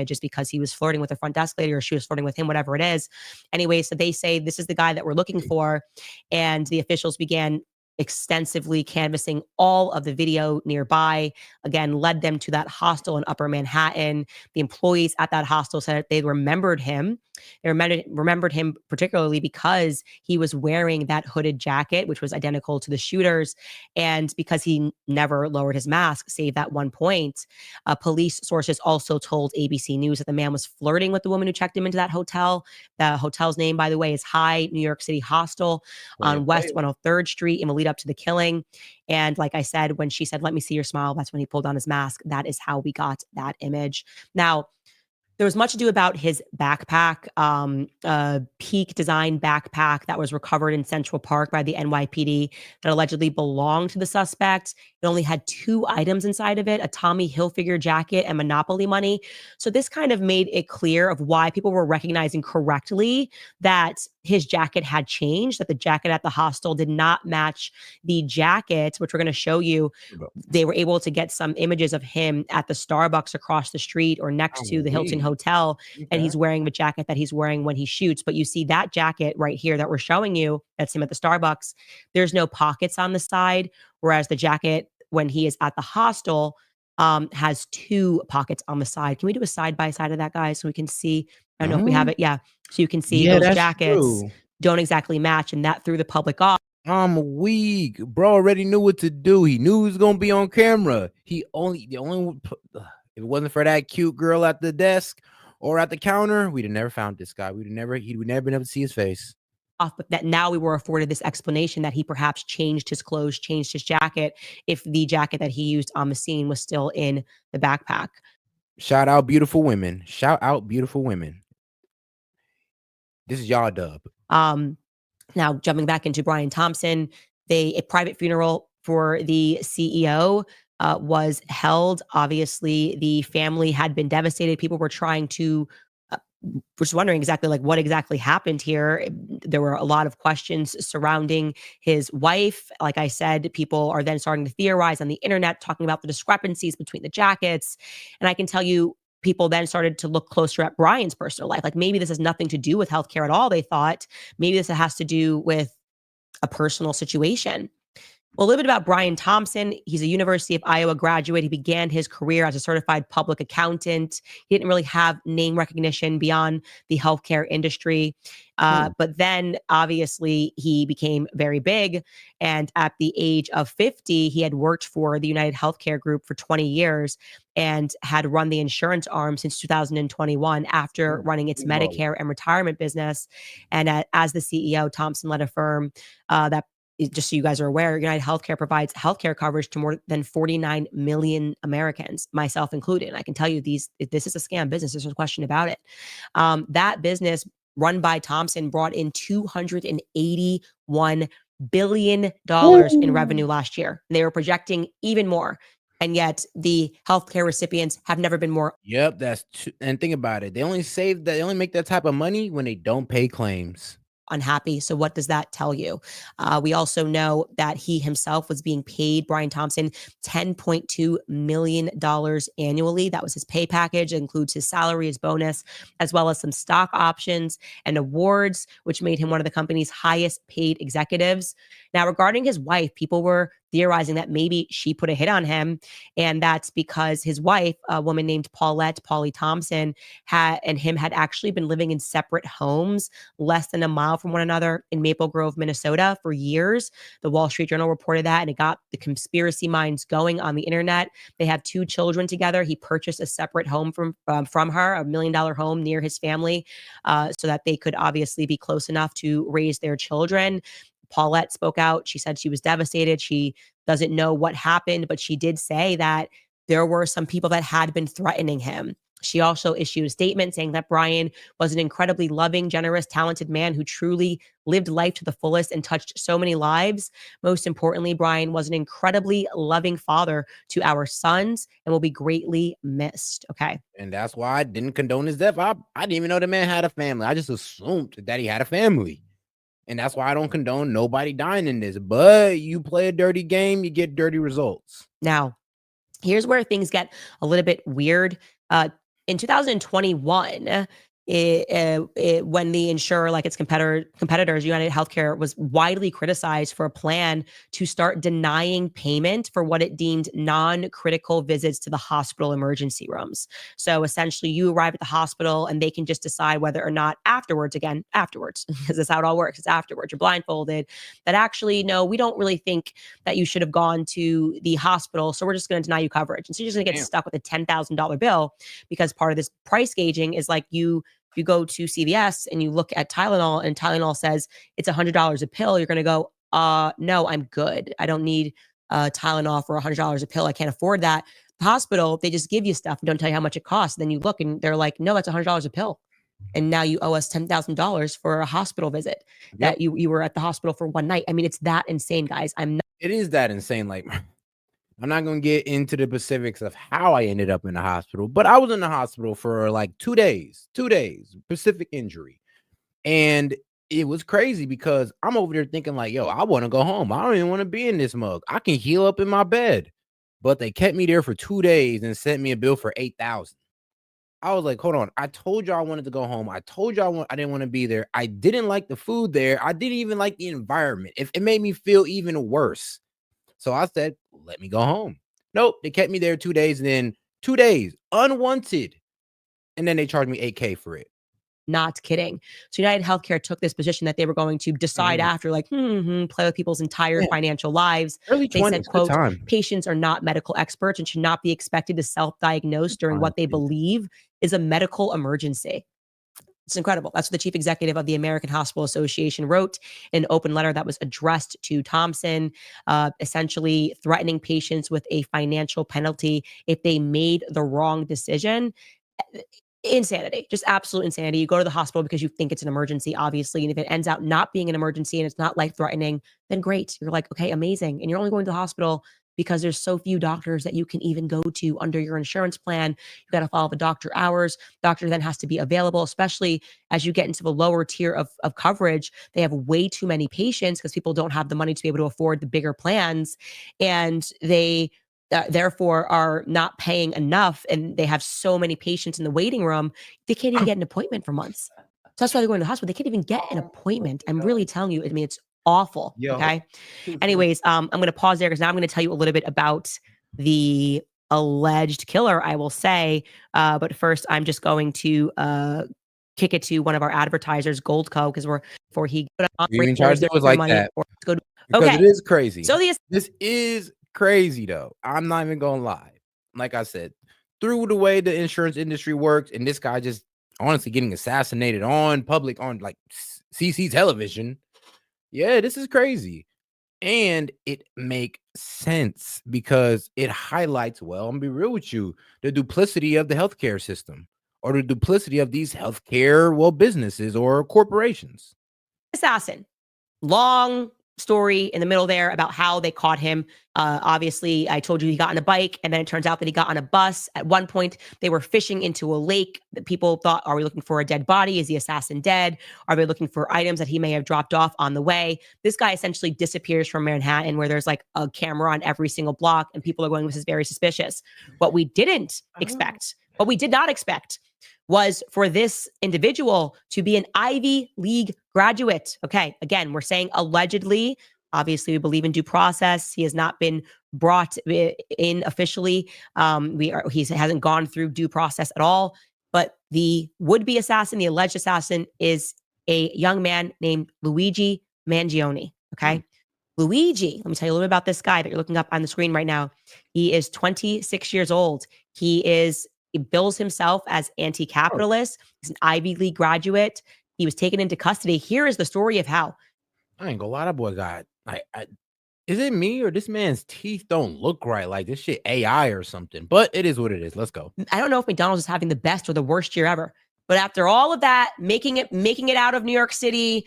Just because he was flirting with the front desk lady or she was flirting with him, whatever it is. Anyway, so they say this is the guy that we're looking for. And the officials began extensively canvassing all of the video nearby, again, led them to that hostel in Upper Manhattan. The employees at that hostel said they remembered him. They remembered him particularly because he was wearing that hooded jacket, which was identical to the shooters. And because he never lowered his mask, save that one point, police sources also told ABC News that the man was flirting with the woman who checked him into that hotel. The hotel's name, by the way, is High New York City Hostel on West 103rd Street in the lead up to the killing. And like I said, when she said, let me see your smile, that's when he pulled on his mask. That is how we got that image. Now, there was much ado about his backpack, a Peak design backpack that was recovered in Central Park by the NYPD that allegedly belonged to the suspect. It only had 2 items inside of it, a Tommy Hilfiger jacket and Monopoly money. So this kind of made it clear of why people were recognizing correctly that his jacket had changed, that the jacket at the hostel did not match the jacket, which we're going to show you. They were able to get some images of him at the Starbucks across the street or next to the Hilton Hotel, and he's wearing the jacket that he's wearing when he shoots. But you see that jacket right here that we're showing you, that's him at the Starbucks. There's no pockets on the side, whereas the jacket when he is at the hostel has 2 pockets on the side. Can we do a side-by-side of that, guys, so we can see? I don't know if we have it. Yeah. So you can see those jackets don't exactly match, and that threw the public off. I'm weak. Bro already knew what to do. He knew he was going to be on camera. If it wasn't for that cute girl at the desk or at the counter, we'd have never found this guy. He would never been able to see his face. But that now we were afforded this explanation that he perhaps changed his clothes, changed his jacket, if the jacket that he used on the scene was still in the backpack. Shout out beautiful women. Shout out beautiful women. This is y'all dub. Now jumping back into Brian Thompson, a private funeral for the CEO was held. Obviously, the family had been devastated. People were trying to just wondering exactly like what exactly happened here. There were a lot of questions surrounding his wife. Like I said, people are then starting to theorize on the internet, talking about the discrepancies between the jackets. And I can tell you, people then started to look closer at Brian's personal life. Like maybe this has nothing to do with healthcare at all, they thought. Maybe this has to do with a personal situation. Well, a little bit about Brian Thompson. He's a University of Iowa graduate. He began his career as a certified public accountant. He didn't really have name recognition beyond the healthcare industry. But then obviously he became very big. And at the age of 50, he had worked for the UnitedHealthcare group for 20 years and had run the insurance arm since 2021 after running its Medicare and retirement business. And as the CEO, Thompson led a firm that, just so you guys are aware, UnitedHealthcare provides healthcare coverage to more than 49 million Americans, myself included. And I can tell you this is a scam business. There's no question about it. That business run by Thompson brought in $281 billion in revenue last year. And they were projecting even more. And yet the healthcare recipients have never been more. Yep, and think about it. They only make that type of money when they don't pay claims. Unhappy. So what does that tell you? We also know that he himself was being paid, Brian Thompson, $10.2 million annually. That was his pay package. It includes his salary, his bonus, as well as some stock options and awards, which made him one of the company's highest paid executives. Now, regarding his wife, people were theorizing that maybe she put a hit on him. And that's because his wife, a woman named Polly Thompson, had actually been living in separate homes less than a mile from one another in Maple Grove, Minnesota for years. The Wall Street Journal reported that, and it got the conspiracy minds going on the internet. They have 2 children together. He purchased a separate home from her, $1 million home near his family, so that they could obviously be close enough to raise their children. Paulette spoke out. She said she was devastated. She doesn't know what happened, but she did say that there were some people that had been threatening him. She also issued a statement saying that Brian was an incredibly loving, generous, talented man who truly lived life to the fullest and touched so many lives. Most importantly, Brian was an incredibly loving father to our sons and will be greatly missed. Okay. And that's why I didn't condone his death. I didn't even know the man had a family. I just assumed that he had a family. And that's why I don't condone nobody dying in this. But you play a dirty game, you get dirty results. Now, here's where things get a little bit weird. In 2021, when the insurer, like its competitors, UnitedHealthcare, was widely criticized for a plan to start denying payment for what it deemed non-critical visits to the hospital emergency rooms. So essentially, you arrive at the hospital and they can just decide whether or not afterwards, because that's how it all works. It's afterwards. You're blindfolded. That actually, no, we don't really think that you should have gone to the hospital, so we're just going to deny you coverage. And so you're just going to get stuck with a $10,000 bill, because part of this price gauging is like you go to CVS and you look at Tylenol and Tylenol says it's $100 a pill. You're going to go, no, I'm good. I don't need Tylenol for $100 a pill. I can't afford that. The hospital, they just give you stuff and don't tell you how much it costs. Then you look and they're like, no, that's $100 a pill. And now you owe us $10,000 for a hospital visit that you were at the hospital for one night. I mean, it's that insane, guys. It is that insane. Like, I'm not going to get into the specifics of how I ended up in the hospital, but I was in the hospital for like 2 days, specific injury. And it was crazy because I'm over there thinking like, yo, I want to go home. I don't even want to be in this mug. I can heal up in my bed. But they kept me there for 2 days and sent me a bill for $8,000. I was like, hold on. I told you I wanted to go home. I told you I didn't want to be there. I didn't like the food there. I didn't even like the environment. It made me feel even worse. So I said, let me go home. Nope. They kept me there 2 days, and then 2 days unwanted. And then they charged me $8,000 for it. Not kidding. So UnitedHealthcare took this position that they were going to decide after, like, play with people's entire financial lives. Early 20s, they said, quote, patients are not medical experts and should not be expected to self-diagnose during what they believe is a medical emergency. It's incredible. That's what the chief executive of the American Hospital Association wrote in an open letter that was addressed to Thompson, essentially threatening patients with a financial penalty if they made the wrong decision. Insanity, just absolute insanity. You go to the hospital because you think it's an emergency, obviously. And if it ends out not being an emergency and it's not life threatening, then great. You're like, okay, amazing. And you're only going to the hospital because there's so few doctors that you can even go to under your insurance plan. You got to follow the doctor hours. Doctor then has to be available, especially as you get into the lower tier of coverage. They have way too many patients because people don't have the money to be able to afford the bigger plans. And they therefore are not paying enough, and they have so many patients in the waiting room, they can't even get an appointment for months. So that's why they're going to the hospital. They can't even get an appointment. I'm really telling you, I mean, it's awful. Okay. Anyways, I'm going to pause there because now I'm going to tell you a little bit about the alleged killer, I will say. But first, I'm just going to kick it to one of our advertisers, Goldco, because before he you even charge those like money, that because okay. It is crazy. So this is crazy though. I'm not even gonna lie. Like I said, through the way the insurance industry works, and this guy just honestly getting assassinated on public, on like CC television. Yeah, this is crazy. And it makes sense because it highlights, well, I'm gonna be real with you, the duplicity of the healthcare system, or the duplicity of these healthcare, well, businesses or corporations. Assassin. Long story in the middle there about how they caught him. Obviously, I told you he got on a bike, and then it turns out that he got on a bus. At one point, they were fishing into a lake that people thought, are we looking for a dead body? Is the assassin dead? Are they looking for items that he may have dropped off on the way? This guy essentially disappears from Manhattan, where there's like a camera on every single block, and people are going, this is very suspicious. What we didn't expect, what we did not expect, was for this individual to be an Ivy League graduate. Okay, again, we're saying allegedly. Obviously, we believe in due process. He has not been brought in officially. He hasn't gone through due process at all. But the would-be assassin, the alleged assassin, is a young man named Luigi Mangione. Okay, Luigi. Let me tell you a little bit about this guy that you're looking up on the screen right now. He is 26 years old. He bills himself as anti-capitalist. He's an Ivy League graduate. He was taken into custody. Here is the story of how. I ain't gonna lie, that boy got is it me or this man's teeth don't look right? Like this shit AI or something. But it is what it is. Let's go. I don't know if McDonald's is having the best or the worst year ever. But after all of that, making it out of New York City,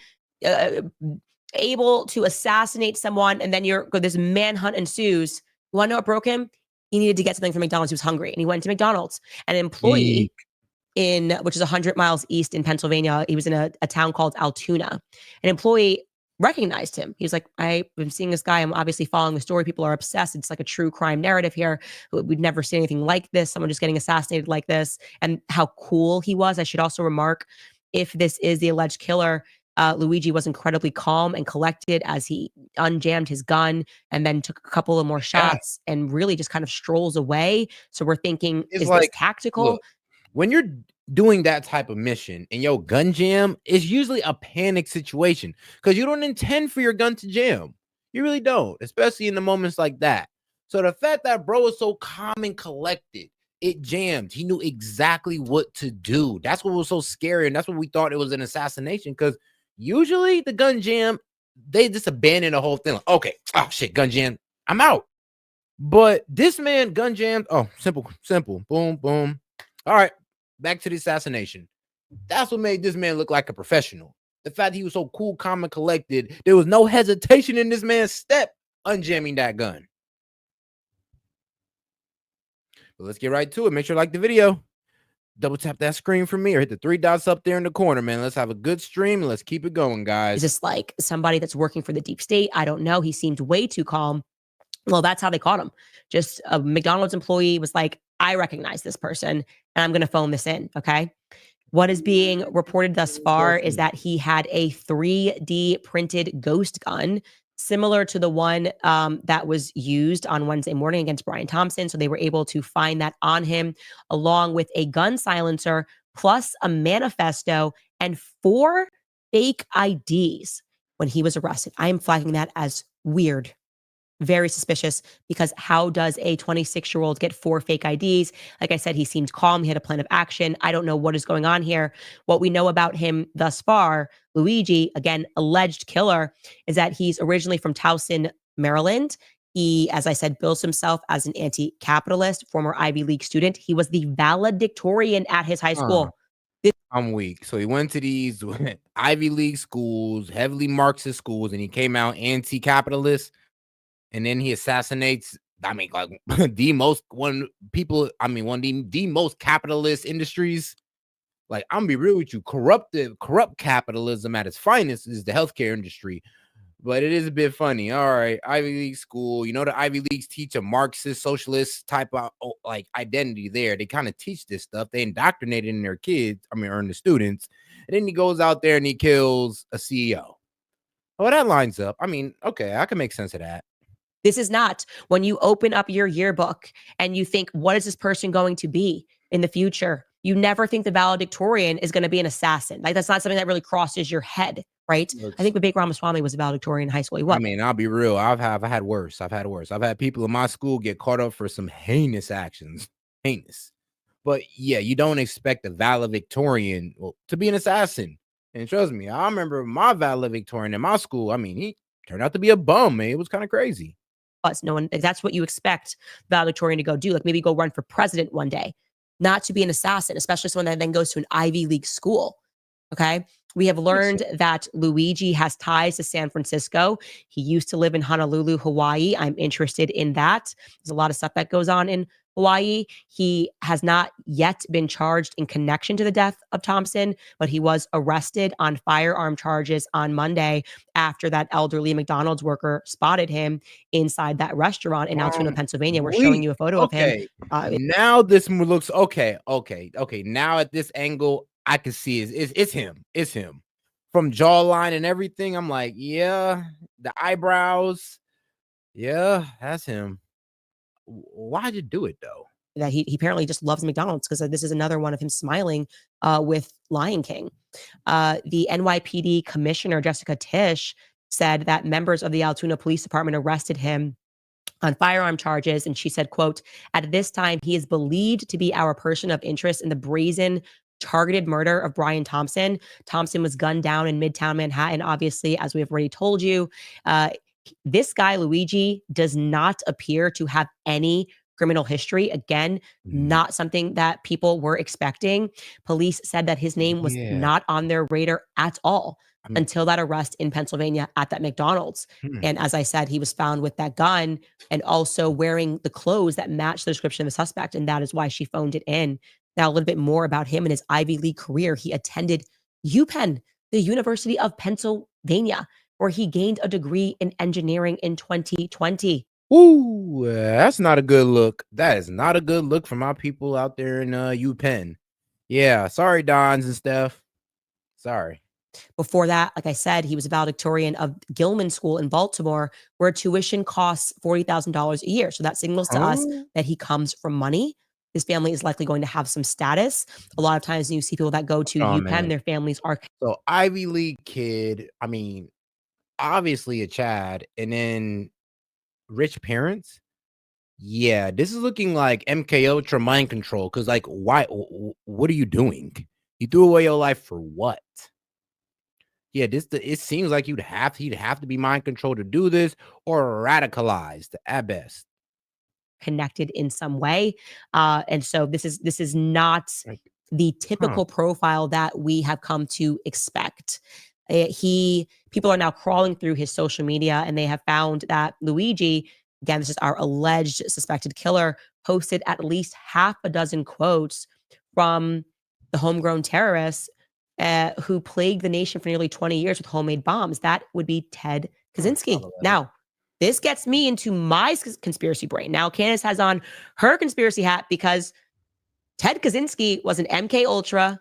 able to assassinate someone, and then this manhunt ensues. You want to know what broke him? He needed to get something from McDonald's. He was hungry, and he went to McDonald's. An employee which is 100 miles east in Pennsylvania, he was in a town called Altoona. An employee recognized him. He was like, I've been seeing this guy. I'm obviously following the story. People are obsessed. It's like a true crime narrative here. We'd never seen anything like this. Someone just getting assassinated like this, and how cool he was. I should also remark, if this is the alleged killer, Luigi was incredibly calm and collected as he unjammed his gun and then took a couple of more shots and really just kind of strolls away. So we're thinking, is this tactical? Look, when you're doing that type of mission and your gun jam, is usually a panic situation because you don't intend for your gun to jam. You really don't, especially in the moments like that. So the fact that bro was so calm and collected, it jammed. He knew exactly what to do. That's what was so scary. And that's what we thought it was an assassination, because usually the gun jam, they just abandon the whole thing. Like, okay, oh shit, gun jam, I'm out. But this man gun jammed. Oh, simple. Boom, boom. All right, back to the assassination. That's what made this man look like a professional. The fact that he was so cool, calm, and collected. There was no hesitation in this man's step unjamming that gun. But let's get right to it. Make sure you like the video. Double tap that screen for me or hit the 3 dots up there in the corner, man. Let's have a good stream and let's keep it going, guys. Is this like somebody that's working for the deep state? I don't know. He seemed way too calm. Well, that's how they caught him. Just a McDonald's employee was like, I recognize this person and I'm going to phone this in. Okay. What is being reported thus far is that he had a 3D printed ghost gun, similar to the one that was used on Wednesday morning against Brian Thompson. So they were able to find that on him, along with a gun silencer, plus a manifesto and 4 fake IDs when he was arrested. I am flagging that as weird. Very suspicious, because how does a 26-year-old get 4 fake IDs? Like I said, he seemed calm. He had a plan of action. I don't know what is going on here. What we know about him thus far, Luigi, again, alleged killer, is that he's originally from Towson, Maryland. He, as I said, bills himself as an anti-capitalist, former Ivy League student. He was the valedictorian at his high school. I'm weak. So he went to these Ivy League schools, heavily Marxist schools, and he came out anti-capitalist. And then he assassinates, I mean, like the most capitalist industries. Like, I'm gonna be real with you, corrupt capitalism at its finest is the healthcare industry. But it is a bit funny. All right, Ivy League school. You know, the Ivy Leagues teach a Marxist, socialist type of like identity there. They kind of teach this stuff. They indoctrinate it in their kids, or in the students. And then he goes out there and he kills a CEO. Oh, that lines up. I mean, okay, I can make sense of that. This is not when you open up your yearbook and you think, what is this person going to be in the future? You never think the valedictorian is going to be an assassin. Like, that's not something that really crosses your head, right? I think Vivek Ramaswamy was a valedictorian in high school. I mean, I'll be real. I've had worse. I've had people in my school get caught up for some heinous actions. Heinous. But yeah, you don't expect a valedictorian to be an assassin. And trust me, I remember my valedictorian in my school. I mean, he turned out to be a bum, man. It was kind of crazy. No one, that's what you expect valedictorian to go do. Like, maybe go run for president one day, not to be an assassin, especially someone that then goes to an Ivy League school. Okay. We have learned that Luigi has ties to San Francisco. He used to live in Honolulu, Hawaii. I'm interested in that. There's a lot of stuff that goes on in Hawaii. He has not yet been charged in connection to the death of Thompson, but he was arrested on firearm charges on Monday after that elderly McDonald's worker spotted him inside that restaurant in Altoona, Pennsylvania. We're showing you a photo of him. Now this looks okay. Now at this angle, I can see it's him. It's him. From jawline and everything, I'm like, yeah, the eyebrows. Yeah, that's him. Why'd you do it though? That he apparently just loves McDonald's, because this is another one of him smiling with Lion King. The NYPD commissioner, Jessica Tisch, said that members of the Altoona Police Department arrested him on firearm charges. And she said, quote, "At this time, he is believed to be our person of interest in the brazen targeted murder of Brian Thompson." Thompson was gunned down in Midtown Manhattan. Obviously, as we have already told you, this guy, Luigi, does not appear to have any criminal history. Again, not something that people were expecting. Police said that his name was not on their radar at all until that arrest in Pennsylvania at that McDonald's. And as I said, he was found with that gun and also wearing the clothes that matched the description of the suspect. And that is why she phoned it in. Now, a little bit more about him and his Ivy League career. He attended UPenn, the University of Pennsylvania, where he gained a degree in engineering in 2020. Ooh, that's not a good look. That is not a good look for my people out there in UPenn. Yeah, sorry, Dons and Steph. Sorry. Before that, like I said, he was a valedictorian of Gilman School in Baltimore, where tuition costs $40,000 a year. So that signals to us that he comes from money. His family is likely going to have some status. A lot of times you see people that go to UPenn, their families are. So Ivy League kid, I mean, obviously a Chad, and then rich parents. Yeah, this is looking like MK Ultra mind control. Because, like, why? What are you doing? You threw away your life for what? Yeah, it seems like he'd have to be mind controlled to do this, or radicalized at best. Connected in some way, and so this is not the typical profile that we have come to expect. People are now crawling through his social media, and they have found that Luigi, again, this is our alleged suspected killer, posted at least half a dozen quotes from the homegrown terrorists who plagued the nation for nearly 20 years with homemade bombs. That would be Ted Kaczynski. Now, this gets me into my conspiracy brain. Now, Candace has on her conspiracy hat because Ted Kaczynski was an MK Ultra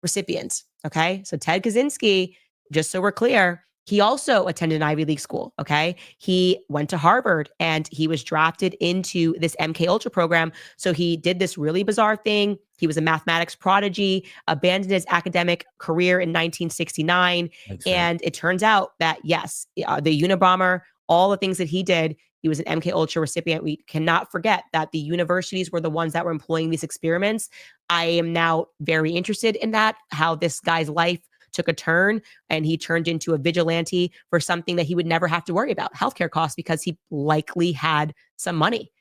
recipient. Okay. So Ted Kaczynski, just so we're clear, he also attended an Ivy League school. Okay. He went to Harvard and he was drafted into this MK Ultra program. So he did this really bizarre thing. He was a mathematics prodigy, abandoned his academic career in 1969. And it turns out that, yes, the Unabomber all the things that he did. He was an MK Ultra recipient. We cannot forget that the universities were the ones that were employing these experiments. I am now very interested in that, how this guy's life took a turn and he turned into a vigilante for something that he would never have to worry about, healthcare costs, because he likely had some money.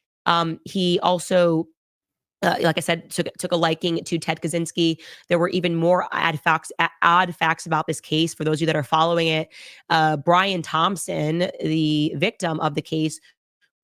He also, like I said, took a liking to Ted Kaczynski. There were even more odd facts about this case for those of you that are following it. Brian Thompson, the victim of the case,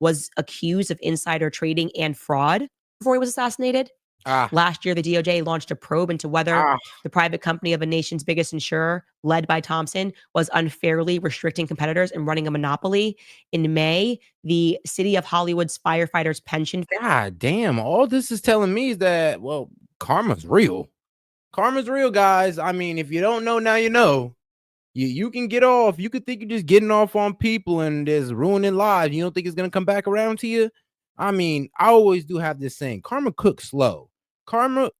was accused of insider trading and fraud before he was assassinated. Last year, the DOJ launched a probe into whether the private company of a nation's biggest insurer, led by Thompson, was unfairly restricting competitors and running a monopoly. In May, the city of Hollywood's firefighters' pension. God damn, all this is telling me is that, well, karma's real. Karma's real, guys. I mean, if you don't know, now you know. You can get off. You could think you're just getting off on people and just ruining lives. You don't think it's going to come back around to you? I mean, I always do have this saying, karma cooks slow. Karma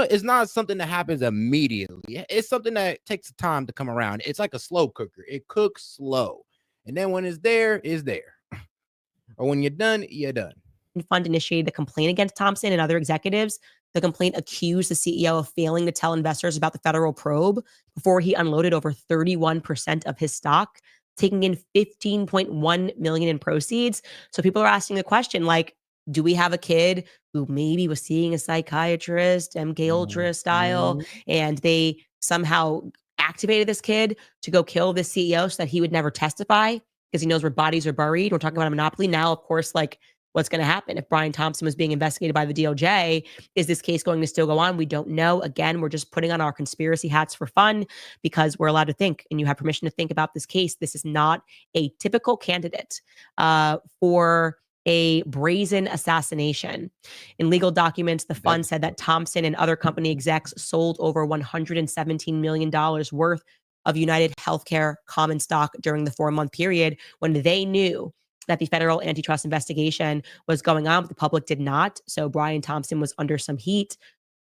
is not something that happens immediately. It's something that takes time to come around. It's like a slow cooker. It cooks slow. And then when it's there, it's there. Or when you're done, you're done. Fund initiated a complaint against Thompson and other executives. The complaint accused the CEO of failing to tell investors about the federal probe before he unloaded over 31% of his stock, taking in $15.1 million in proceeds. So people are asking the question, like, do we have a kid who maybe was seeing a psychiatrist, MK Ultra style, and they somehow activated this kid to go kill this CEO so that he would never testify because he knows where bodies are buried? We're talking about a monopoly now, of course. Like, what's going to happen if Brian Thompson was being investigated by the DOJ? Is this case going to still go on? We don't know. Again, we're just putting on our conspiracy hats for fun because we're allowed to think, and you have permission to think about this case. This is not a typical candidate for a brazen assassination. In legal documents, the fund said that Thompson and other company execs sold over $117 million worth of UnitedHealthcare common stock during the 4-month period when they knew that the federal antitrust investigation was going on, but the public did not. So Brian Thompson was under some heat.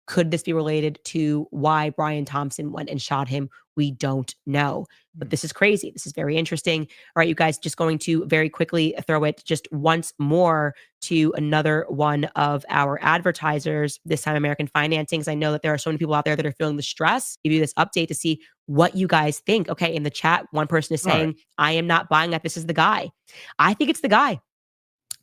Could this be related to why Brian Thompson went and shot him? We don't know. But this is crazy. This is very interesting. All right, you guys, just going to very quickly throw it just once more to another one of our advertisers, this time American Financing, because I know that there are so many people out there that are feeling the stress. Give you this update to see what you guys think. Okay, in the chat, one person is saying, I am not buying that. This is the guy. I think it's the guy.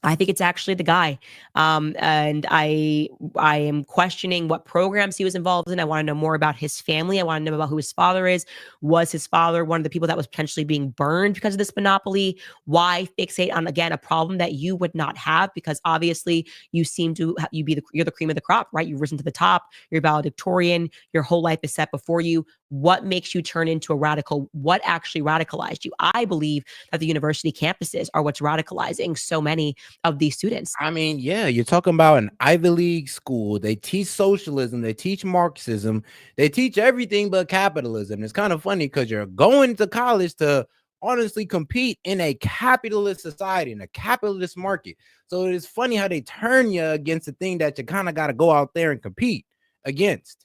I think it's actually the guy. And I am questioning what programs he was involved in. I want to know more about his family. I want to know about who his father is. Was his father one of the people that was potentially being burned because of this monopoly? Why fixate on, again, a problem that you would not have? Because obviously you seem to, you're the cream of the crop, right? You've risen to the top. You're valedictorian. Your whole life is set before you. What makes you turn into a radical? What actually radicalized you? I believe that the university campuses are what's radicalizing so many of these students. I mean, yeah, you're talking about an Ivy League school. They teach socialism. They teach Marxism. They teach everything but capitalism. It's kind of funny because you're going to college to honestly compete in a capitalist society, in a capitalist market. So it is funny how they turn you against the thing that you kind of got to go out there and compete against.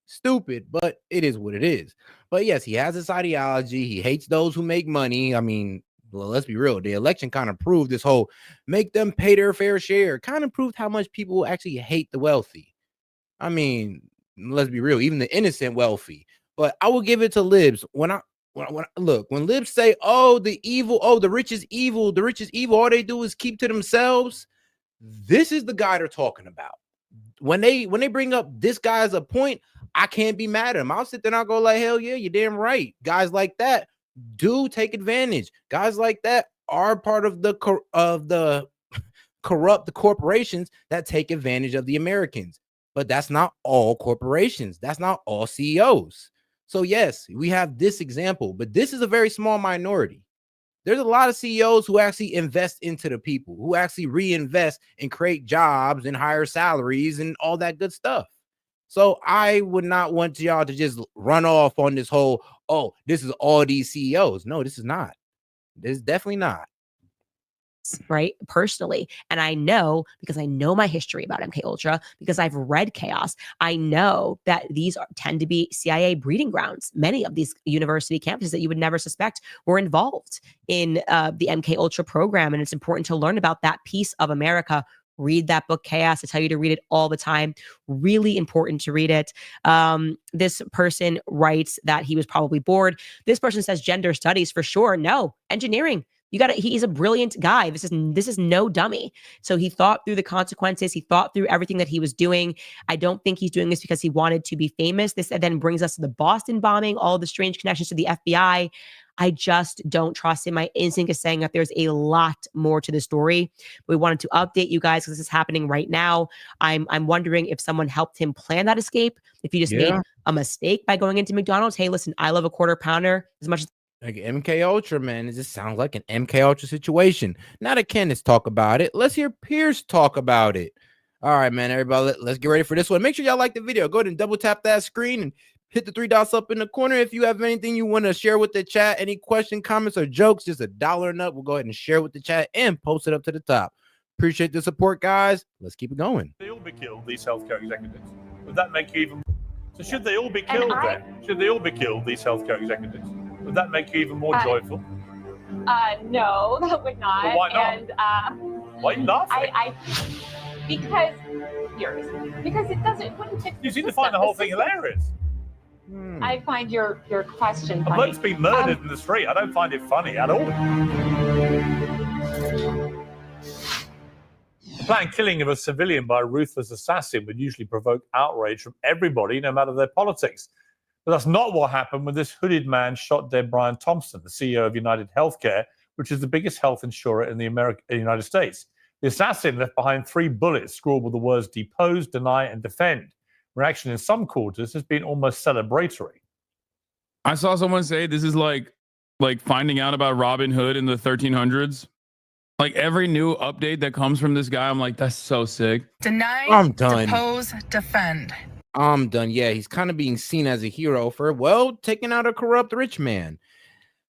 Stupid, but it is what it is. But yes, he has this ideology. He hates those who make money. I mean, well, let's be real. The election kind of proved this whole make them pay their fair share, kind of proved how much people actually hate the wealthy. I mean, let's be real, even the innocent wealthy. But I will give it to libs. When libs say, oh, the rich is evil, the rich is evil, all they do is keep to themselves. This is the guy they're talking about. When they bring up this guy as a point, I can't be mad at him. I'll sit there and I'll go like, hell yeah, you're damn right. Guys like that do take advantage. Guys like that are part of the corrupt corporations that take advantage of the Americans. But that's not all corporations. That's not all CEOs. So yes, we have this example, but this is a very small minority. There's a lot of CEOs who actually invest into the people, who actually reinvest and create jobs and higher salaries and all that good stuff. So I would not want y'all to just run off on this whole, oh, this is all these CEOs. No, this is not. This is definitely not. right? Personally. And I know, because I know my history about MK Ultra, because I've read Chaos, I know that these tend to be CIA breeding grounds. Many of these university campuses that you would never suspect were involved in the MK Ultra program. And it's important to learn about that piece of America. Read that book, Chaos. I tell you to read it all the time. Really important to read it. This person writes that he was probably bored. This person says gender studies for sure. No, engineering. He's a brilliant guy. This is no dummy. So he thought through the consequences. He thought through everything that he was doing. I don't think he's doing this because he wanted to be famous. This then brings us to the Boston bombing, all the strange connections to the FBI. I just don't trust him. My instinct is saying that there's a lot more to the story. We wanted to update you guys because this is happening right now. I'm wondering if someone helped him plan that escape. If he just made a mistake by going into McDonald's. Hey, listen, I love a quarter pounder as much as like MK Ultra, man. It just sounds like an MK Ultra situation. Now that Candace talk about it, let's hear Pierce talk about it. All right, man, everybody, let's get ready for this one. Make sure y'all like the video. Go ahead and double tap that screen and hit the 3 dots up in the corner. If you have anything you want to share with the chat, any question, comments, or jokes, just $1 and up, we'll go ahead and share with the chat and post it up to the top. Appreciate the support, guys. Let's keep it going. They all be killed, these healthcare executives. Would that make you even... So should they all be killed then? Should they all be killed, these healthcare executives? Would that make you even more joyful? No, that would not. But why not? And, why are you laughing? Because it wouldn't fix. You seem to find the whole thing hilarious. I find your question A funny. bloke's been murdered in the street. I don't find it funny at all. The planned killing of a civilian by a ruthless assassin would usually provoke outrage from everybody, no matter their politics. But that's not what happened when this hooded man shot dead Brian Thompson, the CEO of UnitedHealthcare, which is the biggest health insurer in the United States. The assassin left behind 3 bullets scrawled with the words depose, deny, and defend. Reaction in some quarters has been almost celebratory. I saw someone say this is like finding out about Robin Hood in the 1300s. Like every new update that comes from this guy, I'm like, that's so sick. Deny, I'm done. depose, defend. I'm done. Yeah, he's kind of being seen as a hero for, well, taking out a corrupt rich man.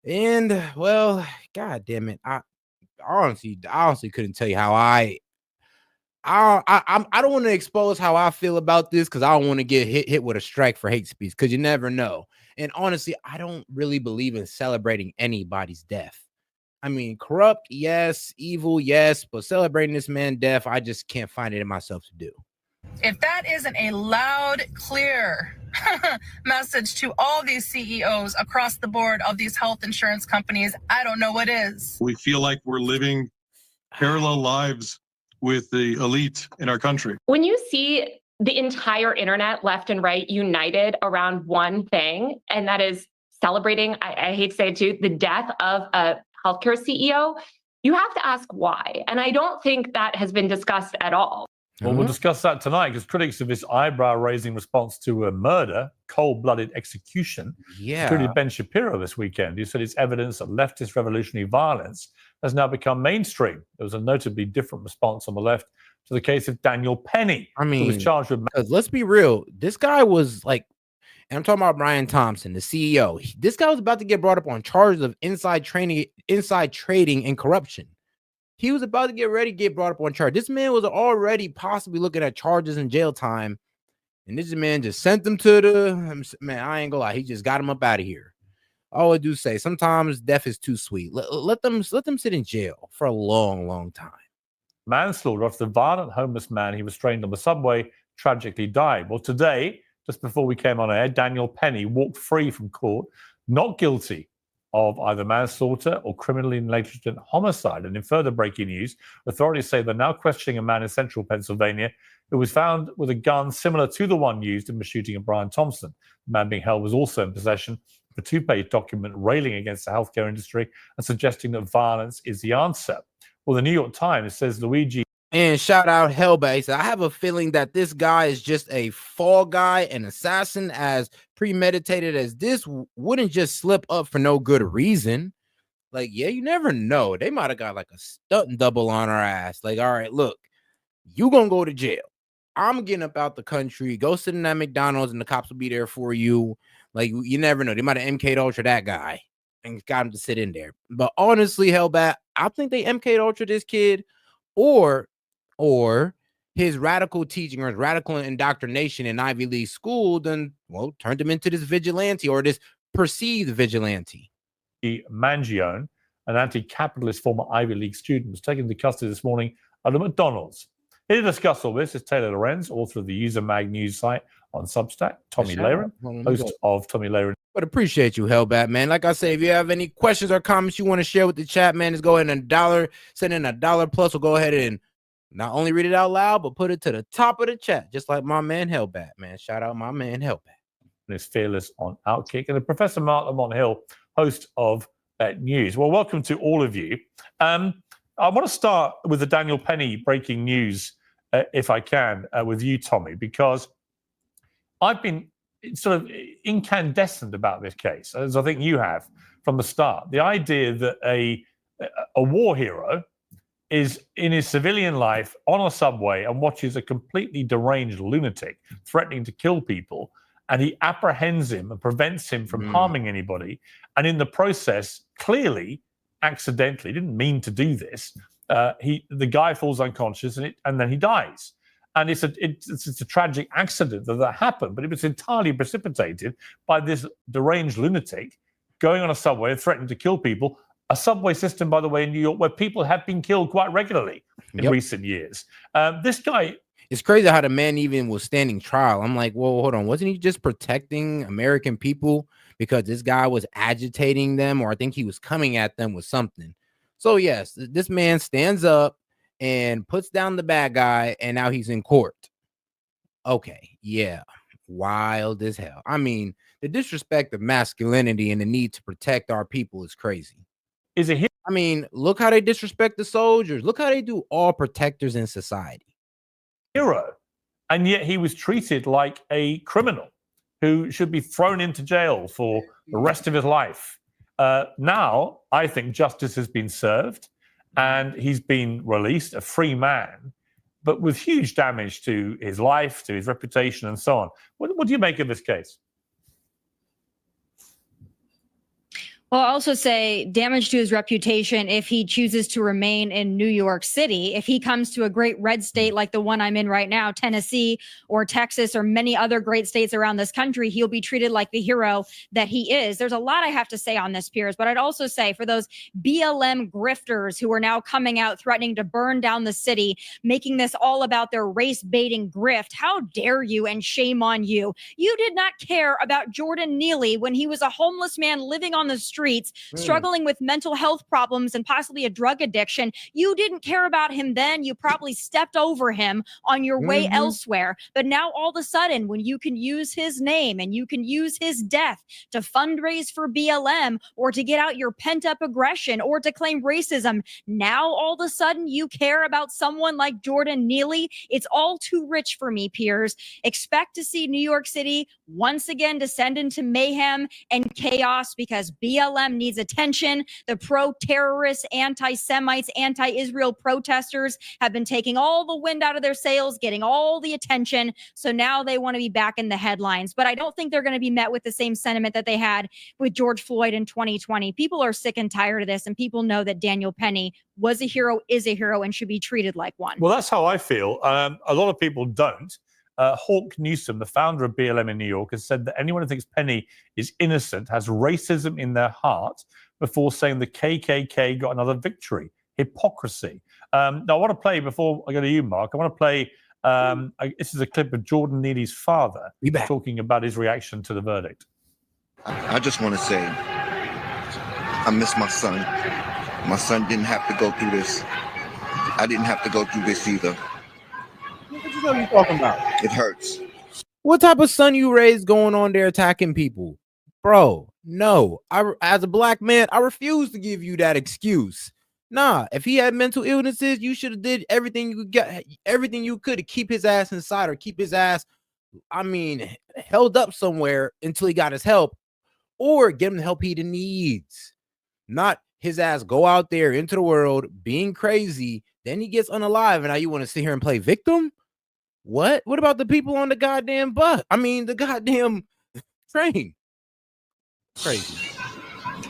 And, well, God damn it. I honestly couldn't tell you how I don't want to expose how I feel about this because I don't want to get hit with a strike for hate speech because you never know. And honestly, I don't really believe in celebrating anybody's death. I mean, corrupt, yes, evil, yes, but celebrating this man's death, I just can't find it in myself to do. If that isn't a loud, clear message to all these CEOs across the board of these health insurance companies, I don't know what is. We feel like we're living parallel lives with the elite in our country. When you see the entire internet, left and right, united around one thing, and that is celebrating, I hate to say it too, the death of a healthcare CEO, you have to ask why. And I don't think that has been discussed at all. Well, we'll discuss that tonight because critics of this eyebrow-raising response to a murder, cold-blooded execution, included Ben Shapiro this weekend. He said it's evidence that leftist revolutionary violence has now become mainstream. There was a notably different response on the left to the case of Daniel Penny, who was charged with... Let's be real. This guy was like, and I'm talking about Brian Thompson, the CEO. This guy was about to get brought up on charges of inside trading, and corruption. He was about to get brought up on charge. This man was already possibly looking at charges and jail time. And this man just sent them to the, man, I ain't gonna lie. He just got him up out of here. All I do say, sometimes death is too sweet. Let them sit in jail for a long, long time. Manslaughter after the violent homeless man he restrained on the subway tragically died. Well, today, just before we came on air, Daniel Penny walked free from court, not guilty of either manslaughter or criminally negligent homicide. And in further breaking news, authorities say they're now questioning a man in central Pennsylvania who was found with a gun similar to the one used in the shooting of Brian Thompson. The man being held was also in possession of a 2-page document railing against the healthcare industry and suggesting that violence is the answer. Well, the New York Times says Luigi... And shout out Hellbase. I have a feeling that this guy is just a fall guy, an assassin, as premeditated as this wouldn't just slip up for no good reason. Like, yeah, you never know. They might have got like a stunt double on our ass. Like, all right, look, you gonna go to jail. I'm getting up out the country. Go sit in that McDonald's and the cops will be there for you. Like, you never know. They might have MK'd Ultra that guy. and got him to sit in there. But honestly, Hellbat, I think they MK'd Ultra this kid, or his radical teaching or his radical indoctrination in Ivy League school then, well, turned him into this vigilante or this perceived vigilante. Mangione, an anti-capitalist former Ivy League student, was taken into custody this morning at a McDonald's. Here to discuss all this is Taylor Lorenz, author of the User Mag news site on Substack, Tommy Laren, host of Tommy Laren. But appreciate you, Hellbat, man. Like I say, if you have any questions or comments you want to share with the chat, man, just go ahead and send in $1 plus. We'll go ahead and not only read it out loud, but put it to the top of the chat, just like my man Hellbat, man. Shout out my man Hellbat. And is fearless on Outkick. And Professor Mark Lamont Hill, host of News. Well, welcome to all of you. I want to start with the Daniel Penny breaking news, if I can, with you, Tommy, because I've been sort of incandescent about this case, as I think you have from the start. The idea that a war hero is in his civilian life on a subway and watches a completely deranged lunatic threatening to kill people, and he apprehends him and prevents him from harming anybody, and in the process, clearly, accidentally, didn't mean to do this, the guy falls unconscious and then he dies. And it's a tragic accident that happened, but it was entirely precipitated by this deranged lunatic going on a subway and threatening to kill people. A subway system, by the way, in New York, where people have been killed quite regularly in recent years. This guy... It's crazy how the man even was standing trial. I'm like, well, hold on. Wasn't he just protecting American people because this guy was agitating them, or I think he was coming at them with something? So, yes, this man stands up and puts down the bad guy, and now he's in court. Okay, yeah, wild as hell. I mean, the disrespect of masculinity and the need to protect our people is crazy. Is it? I mean, look how they disrespect the soldiers. Look how they do all protectors in society. Hero, and yet he was treated like a criminal who should be thrown into jail for the rest of his life. Now, I think justice has been served and he's been released, a free man, but with huge damage to his life, to his reputation, and so on. What do you make of this case? Well, I'll also say damage to his reputation if he chooses to remain in New York City. If he comes to a great red state like the one I'm in right now, Tennessee or Texas or many other great states around this country, he'll be treated like the hero that he is. There's a lot I have to say on this, Piers, but I'd also say for those BLM grifters who are now coming out threatening to burn down the city, making this all about their race baiting grift, how dare you, and shame on you. You did not care about Jordan Neely when he was a homeless man living on the streets, struggling with mental health problems and possibly a drug addiction. You didn't care about him then. You probably stepped over him on your way elsewhere. But now all of a sudden, when you can use his name and you can use his death to fundraise for BLM or to get out your pent up aggression or to claim racism, now all of a sudden you care about someone like Jordan Neely. It's all too rich for me, Piers. Expect to see New York City once again descend into mayhem and chaos because BLM needs attention. The pro-terrorists, anti-Semites, anti-Israel protesters have been taking all the wind out of their sails, getting all the attention. So now they want to be back in the headlines. But I don't think they're going to be met with the same sentiment that they had with George Floyd in 2020. People are sick and tired of this, and people know that Daniel Penny was a hero, is a hero, and should be treated like one. Well, that's how I feel. A lot of people don't. Hawk Newsom, the founder of BLM in New York, has said that anyone who thinks Penny is innocent has racism in their heart before saying the KKK got another victory. Hypocrisy. Now, I want to play, before I go to you, Mark, I want to play, this is a clip of Jordan Neely's father talking about his reaction to the verdict. I just want to say, I miss my son. My son didn't have to go through this. I didn't have to go through this either. What are you talking about? It hurts. What type of son you raised going on there attacking people? Bro, no. As a black man, I refuse to give you that excuse. Nah, if he had mental illnesses, you should have did everything you could to keep his ass inside or keep his ass, held up somewhere until he got his help, or get him the help he needs. Not his ass go out there into the world being crazy, then he gets unalive, and now you want to sit here and play victim? What? What about the people on the goddamn bus? The goddamn train. Crazy.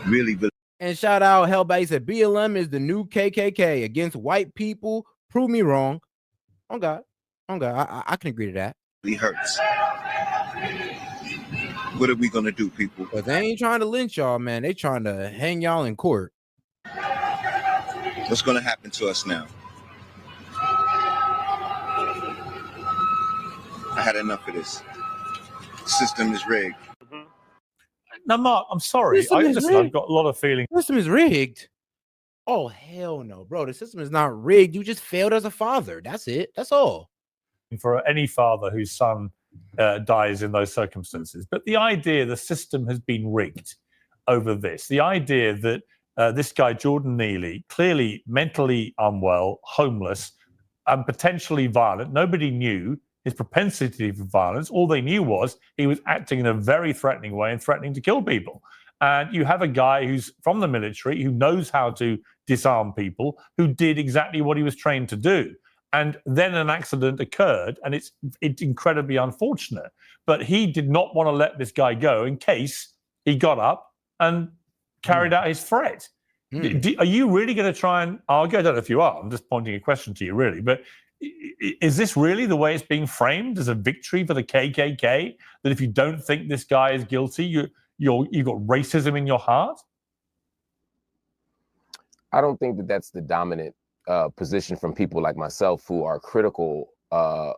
really. And shout out Hellbait. He said BLM is the new KKK against white people. Prove me wrong. Oh God. I can agree to that. It hurts. What are we gonna do, people? But they ain't trying to lynch y'all, man. They trying to hang y'all in court. What's gonna happen to us now? I had enough of this. The system is rigged. Now, Mark, I'm sorry. I've got a lot of feeling. The system is rigged. Oh, hell no, bro. The system is not rigged. You just failed as a father. That's it. That's all. For any father whose son dies in those circumstances. But the idea the system has been rigged over this, the idea that this guy, Jordan Neely, clearly mentally unwell, homeless, and potentially violent, nobody knew his propensity for violence. All they knew was he was acting in a very threatening way and threatening to kill people. And you have a guy who's from the military, who knows how to disarm people, who did exactly what he was trained to do. And then an accident occurred, and it's incredibly unfortunate. But he did not want to let this guy go in case he got up and carried out his threat. Are you really going to try and argue? I don't know if you are. I'm just pointing a question to you, really. But is this really the way it's being framed, as a victory for the KKK? That if you don't think this guy is guilty, you've got racism in your heart? I don't think that that's the dominant position from people like myself who are critical of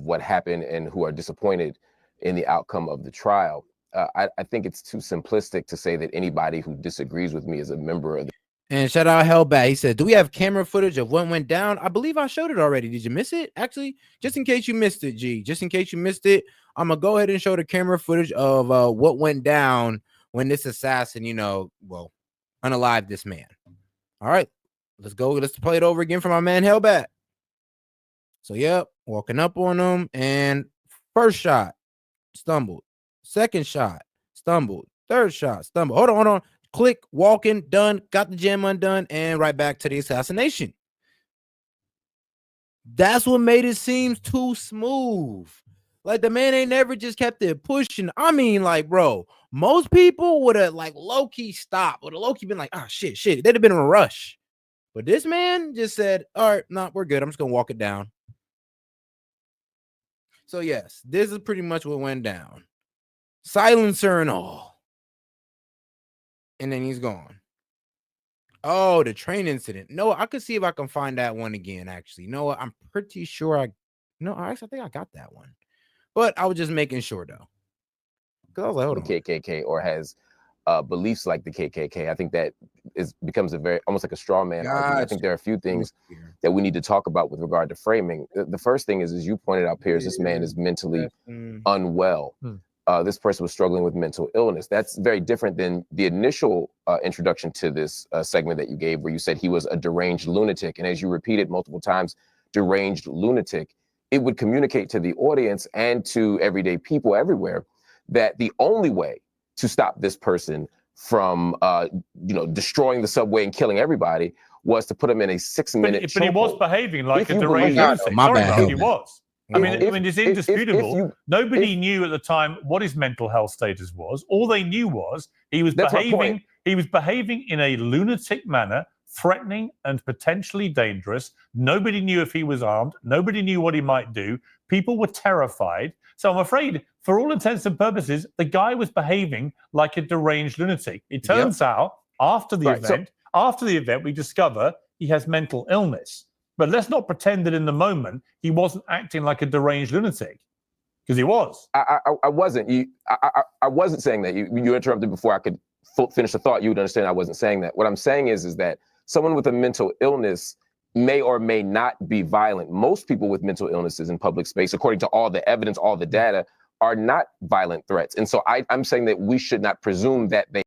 what happened and who are disappointed in the outcome of the trial. I think it's too simplistic to say that anybody who disagrees with me is a member of the. And shout out Hellbat. He said, do we have camera footage of what went down? I believe I showed it already. Did you miss it? Actually, just in case you missed it, G. Just in case you missed it, I'm going to go ahead and show the camera footage of what went down when this assassin, unalived this man. All right, let's go. Let's play it over again for my man Hellbat. So, yep, walking up on him. And first shot, stumbled. Second shot, stumbled. Third shot, stumbled. Hold on. Click, walking, done, got the gem undone, and right back to the assassination. That's what made it seem too smooth. Like, the man ain't never just kept it pushing. I mean, like, bro, most people would have, like, low-key stopped. Would have low-key been like, oh, shit. They'd have been in a rush. But this man just said, all right, no, we're good. I'm just going to walk it down. So, yes, this is pretty much what went down. Silencer and all. And then he's gone. Oh, the train incident. No, I could see if I can find that one again, actually. No, I'm pretty sure I think I got that one. But I was just making sure, though. Because I was like, hold on. The KKK or has beliefs like the KKK. I think that becomes almost like a straw man argument. I think there are a few things that we need to talk about with regard to framing. The first thing is, as you pointed out, Piers, this man is mentally unwell. This person was struggling with mental illness. That's very different than the initial introduction to this segment that you gave, where you said he was a deranged lunatic. And as you repeated multiple times, deranged lunatic, it would communicate to the audience and to everyday people everywhere that the only way to stop this person from, destroying the subway and killing everybody was to put him in a 6-minute. But he was behaving like a deranged lunatic. He was. I mean, it's indisputable. Nobody knew at the time what his mental health status was. All they knew was he was behaving. He was behaving in a lunatic manner, threatening and potentially dangerous. Nobody knew if he was armed. Nobody knew what he might do. People were terrified. So I'm afraid, for all intents and purposes, the guy was behaving like a deranged lunatic. It turns out after the event, we discover he has mental illness. But let's not pretend that in the moment he wasn't acting like a deranged lunatic, because he was. I wasn't. I wasn't saying that. You interrupted before I could finish the thought. You would understand I wasn't saying that. What I'm saying is that someone with a mental illness may or may not be violent. Most people with mental illnesses in public space, according to all the evidence, all the data, are not violent threats. And so I'm saying that we should not presume that they